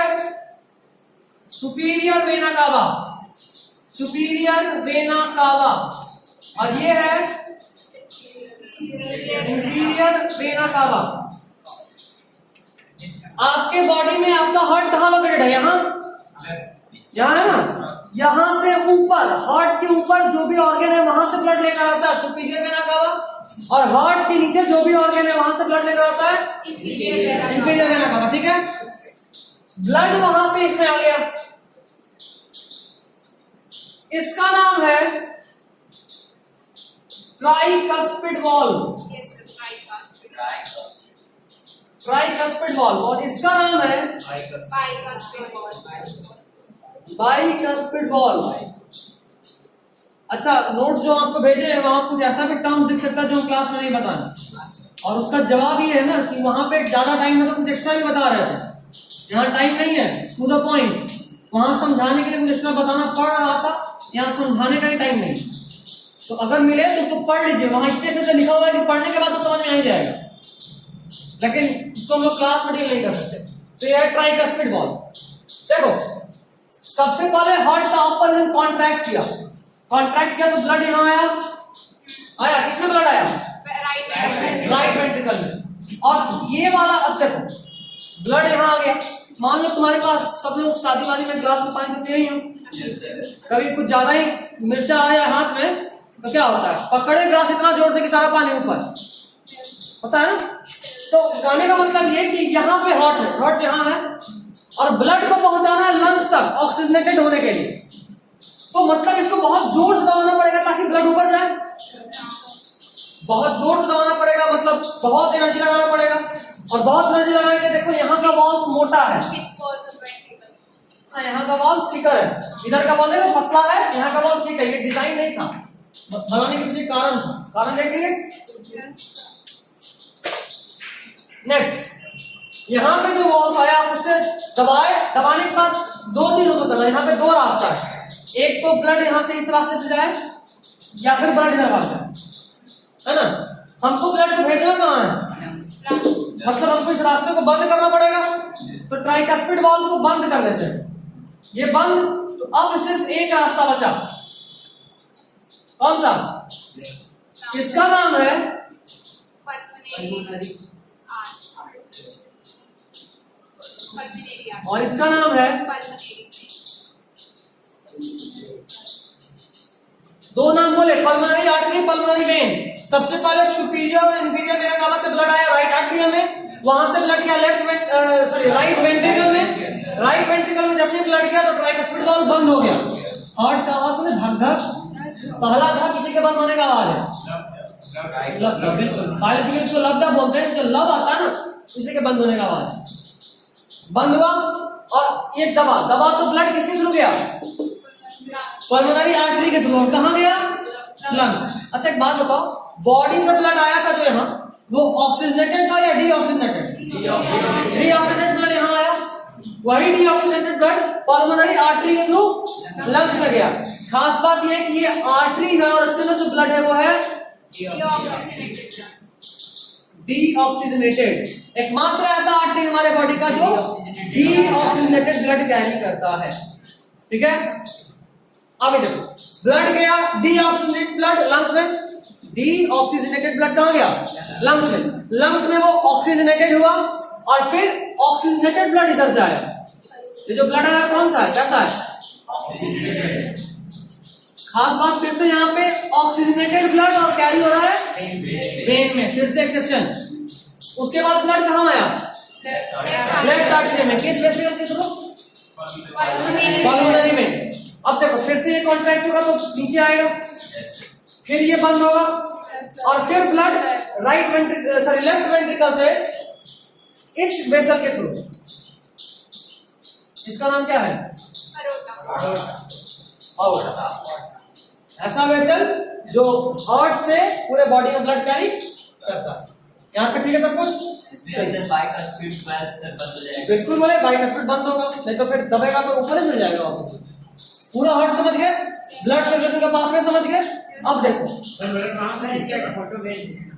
superior vena cava, superior vena cava, और ये है इंफीरियर वेना कावा। आपके बॉडी में आपका हार्ट कहाँ लोकेटेड है? यहाँ है ना, यहां से ऊपर, हार्ट के ऊपर जो भी ऑर्गन है वहां से ब्लड लेकर आता है सुपीरियर वेना कावा, और हार्ट के नीचे जो भी ऑर्गन है वहां से ब्लड लेकर आता है इंफीरियर वेना कावा। ठीक है, ब्लड वहां से इसमें आ गया, इसका नाम है ट्राइकस्पिड वॉल्व, ट्राइकस्पिड वॉल्व, और इसका नाम है बाइकस्पिड वॉल्व। अच्छा, नोट जो आपको भेजे हैं वहां कुछ ऐसा भी टर्म दिख सकता है जो क्लास में नहीं बताना, और उसका जवाब ये है ना कि वहां पे ज्यादा टाइम में तो कुछ एक्स्ट्रा भी बता रहे थे, यहाँ टाइम नहीं है, टू द पॉइंट। वहां समझाने के लिए कुछ एक्स्ट्रा बताना पड़ रहा था, यहाँ समझाने का ही टाइम नहीं। तो अगर मिले तो उसको पढ़ लीजिए, वहां इतने से लिखा हुआ है कि पढ़ने के बाद तो समझ में आ ही जाएगा, लेकिन उसको हम लोग क्लास में डील नहीं कर सकते। तो यह ट्राइकस्पिड वॉल्व। देखो, सबसे पहले हार्ट का अपर लिम्ब कॉन्ट्रैक्ट किया तो ब्लड यहाँ आया, किसमें ब्लड आया? राइट वेंट्रिकल में। और ये वाला, अब देखो ब्लड यहाँ आ गया। मान लो तुम्हारे पास, सब लोग शादी वादी में ग्लास में पानी पीते ही हो, कभी कुछ ज्यादा ही मिर्चा आया हाथ में तो क्या होता है? पकड़े ग्लास इतना जोर से कि सारा पानी ऊपर, पता है ना? तो कहने का मतलब ये कि यहाँ पे हार्ट है, हार्ट यहाँ है, और ब्लड को पहुंचाना है लंग्स तक ऑक्सीजनेटेड होने के लिए। तो मतलब इसको बहुत जोर से दबाना पड़ेगा ताकि ब्लड ऊपर जाए, बहुत जोर से दबाना पड़ेगा, मतलब बहुत एनर्जी लगाना पड़ेगा, और बहुत एनर्जी लगाएंगे। देखो यहाँ का वॉल्व मोटा है, यहाँ का वॉल्व थिकर है, इधर का वॉल्व पतला है, यहाँ का वॉल्व थिक है। ये डिजाइन नहीं था, बनाने के पीछे कारण था, कारण देखिए। नेक्स्ट, यहाँ पे जो वॉल्व आया आप उससे दबाने के बाद दो चीज हो सकता है, यहाँ पे दो रास्ता है, एक तो ब्लड यहाँ से इस रास्ते से जाए, या फिर ब्लड इधर भाग जाए, है ना? हमको ब्लड को भेजना कहाँ है? मतलब हमको इस रास्ते को बंद करना पड़ेगा, तो ट्राइकस्पिड वाल्व को बंद कर देते हैं। ये बंद, तो अब सिर्फ एक रास्ता बचा। कौन सा? इसका नाम है पल्मोनरी और इसका नाम है, दो नाम बोले, पल्मोनरी आर्टरी, पल्मोनरी वेन। सबसे पहले सुपीरियर और इंफीरियर वेना कावा से ब्लड आया राइट आर्टरियम में, वहां से ब्लड गया राइट वेंट्रिकल में। राइट वेंट्रिकल में जैसे ब्लड गया तो ट्राइकस्पिड वाल्व बंद हो गया। हार्ट का आवाज सुने, धक धक, पहला धक किसी के बंद होने का आवाज है। बायोलॉजी में इसको लबड़ा बोलते हैं, जो लब आता है ना, इसी के बंद होने का आवाज। बंद हुआ और एक दबा तो ब्लड किसके थ्रू गया? पल्मोनरी आर्टरी के थ्रू। कहां गया? लंग्स। अच्छा एक बात बताओ, बॉडी से ब्लड आया था जो यहाँ, वो ऑक्सीजनेटेड था या डीऑक्सीजनेटेड? डीऑक्सीजनेटेड ब्लड यहाँ आया, वही डीऑक्सीजनेटेड ब्लड पल्मोनरी आर्टरी के थ्रू लंग्स में गया। खास बात यह कि ये आर्टरी है और इसके अंदर जो ब्लड है वो है डीऑक्सीजनेटेड। एकमात्र ऐसा आर्टरी हमारे बॉडी का जो डीऑक्सीजनेटेड ब्लड कैरी करता है। ठीक है, अभी देखो, ब्लड गया, डीऑक्सीजनेटेड ब्लड लंग्स में। डीऑक्सीजनेटेड ब्लड कहां गया? लंग्स में। लंग्स में वो ऑक्सीजनेटेड हुआ और फिर ऑक्सीजनेटेड ब्लड इधर से आया। ये जो ब्लड आया कौन सा है, कैसा है? खास बात फिर से यहाँ पे ऑक्सीजनेटेड ब्लड और कैरी हो रहा है वेन में, फिर से एक्सेप्शन। उसके बाद ब्लड कहां आया? लेफ्ट आर्टरी में। किस वेसिकल के थ्रू? पल्मोनरी में। अब देखो फिर से ये कॉन्ट्रैक्ट होगा तो नीचे आएगा, फिर ये बंद होगा और फिर ब्लड लेफ्ट वेंट्रिकल से इस वेसल के थ्रू, इसका नाम क्या है? अरोटा। ऐसा वेसल जो हार्ट से पूरे बॉडी में ब्लड कैरी करता है। यहाँ तक ठीक है सब कुछ? बाइकस्पिड बंद हो जाएगा। बिल्कुल बोले, बाइकस्पिड बंद होगा, नहीं तो फिर दबेगा तो ऊपर ही चल जाएगा। पूरा हार्ट समझ गए, ब्लड सर्कुलेशन का पाथवे समझ गए। अब देखो सर इसका फोटो भेज देना।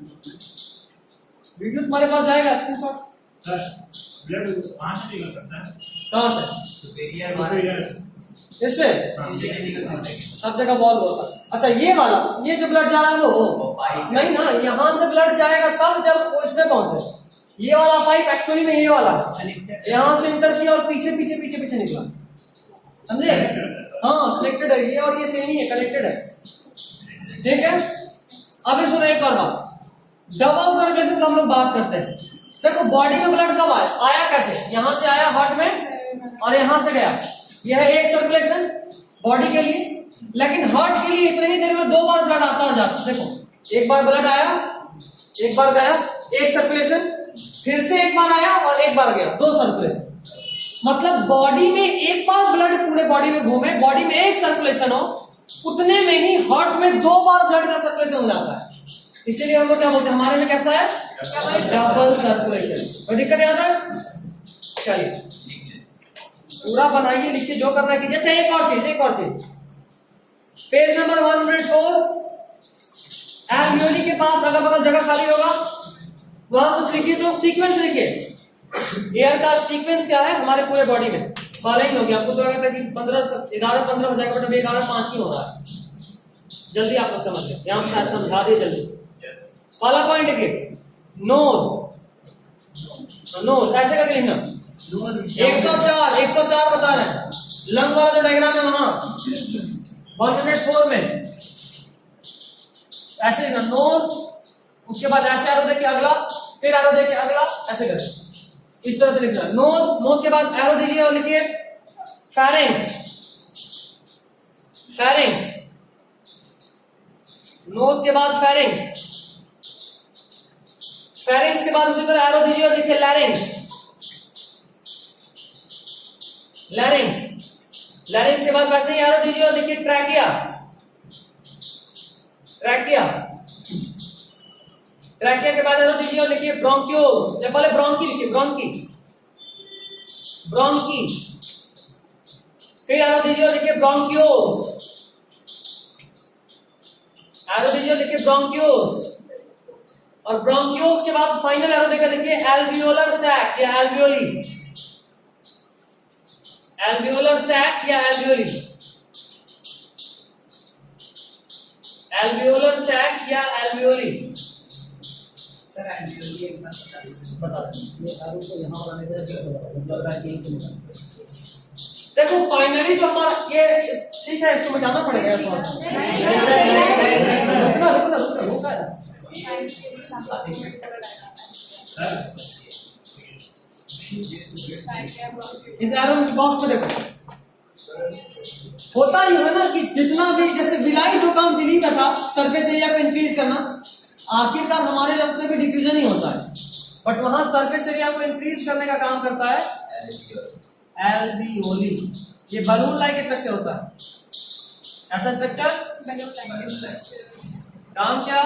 वीडियो तुम्हारे पास जाएगा स्क्रीनशॉट। सर ब्लड वहां से निकल सकता है? कहां से? सुपीरियर इससे सब जगह बॉल होता है। अच्छा ये वाला, ये जो ब्लड जा रहा है वो नहीं ना, यहाँ से ब्लड जाएगा तब जब वो इसमें पहुंचे। ये वाला पाइप एक्चुअली में ये वाला यहाँ से इंटर किया और पीछे पीछे पीछे पीछे निकला, समझे? हाँ कनेक्टेड है ये और ये सेम ही है, कनेक्टेड है। ठीक है, अभी सुनो एक और बात, डबल सर्कुलेशन का हम लोग बात करते हैं। देखो बॉडी में ब्लड कब आया कैसे? यहाँ से आया हार्ट में और यहाँ से गया। यह है एक सर्कुलेशन बॉडी के लिए, लेकिन हार्ट के लिए इतने ही देर में दो बार ब्लड आता और जाता। देखो एक बार ब्लड आया, एक बार गया, एक सर्कुलेशन, फिर से एक बार आया और एक बार गया, दो सर्कुलेशन। मतलब बॉडी में एक बार ब्लड पूरे बॉडी में घूमे, बॉडी में एक सर्कुलेशन हो, उतने में ही हार्ट में दो बार ब्लड का सर्कुलेशन हो जाता है। इसीलिए हम लोग क्या बोलते हैं, हमारे में कैसा है? Double circulation. कोई दिक्कत आता है? चलिए पूरा बनाइए, लिखिए, जो करना कीजिए। अच्छा एक और चीज, पेज नंबर 104, एल्वियोली के पास अगल बगल जगह खाली होगा, वहां कुछ लिखिए, तो सीक्वेंस लिखिए। एयर का सीक्वेंस क्या है हमारे पूरे बॉडी में? 12 ही हो गया। आपको तो लगा था कि 11-15 हो जाएगा, बट अभी 11-5 ही हो रहा है। जल्दी आप लोग समझ गए, यहाँ शायद समझा दिए जल्दी। पहला पॉइंट लिखिए, नोज ऐसे करके लिखना। 104 बता रहे हैं, लंग वाला जो डायग्राम है वहां 104 में ऐसे लिखना नोज, उसके बाद ऐसे एरो देके अगला, फिर एरो देके अगला, ऐसे करके इस तरह से लिखना। नोज के बाद एरो दीजिए और लिखिए फेरेंक्स। नोज के बाद फेरेंक्स के बाद उसी तरह एरो दीजिए और लिखिए लैरिंक्स। लैरिंक्स के बाद वैसे ही एरो दीजिए और लिखिए ट्रैकिया। ट्रैकिया के बाद एरो दीजिए और लिखिए ब्रोंक्यूल्स। या पहले ब्रोंकी लिखिए, ब्रोंकी, फिर एरो दीजिए और लिखिए ब्रोंक्यूल्स। और ब्रोंकियोल्स के बाद फाइनल एरो देखा, देखिए एल्वियोलर सैक या एल्वियोली, एल्वियोलर सैक या एल्वियोली, एल्वियोलर सैक या एल्वियोली। सर एल्वियोली एक बार बता ये आरो को यहाँ बनाने का क्या होगा, मतलब राइट यहीं से निकाल। देखो फाइनली जो हमारा ये ठीक है, इसको मिटाना पड़ेगा यार थोड़ा सा। रुकना रुकना रुकना रुका है। इस एरो बॉक्स में देखो, होता ही है ना कि जितना भी जैसे विलाई जो काम विली का था सरफेस एरिया को इंक्रीज करना, आखिरकार हमारे लफ्ज में भी डिफ्यूजन ही होता है, बट वहां सरफेस एरिया को इंक्रीज करने का काम करता है एल्वियोली। ये बलून लाइक स्ट्रक्चर होता है, ऐसा स्ट्रक्चर काम क्या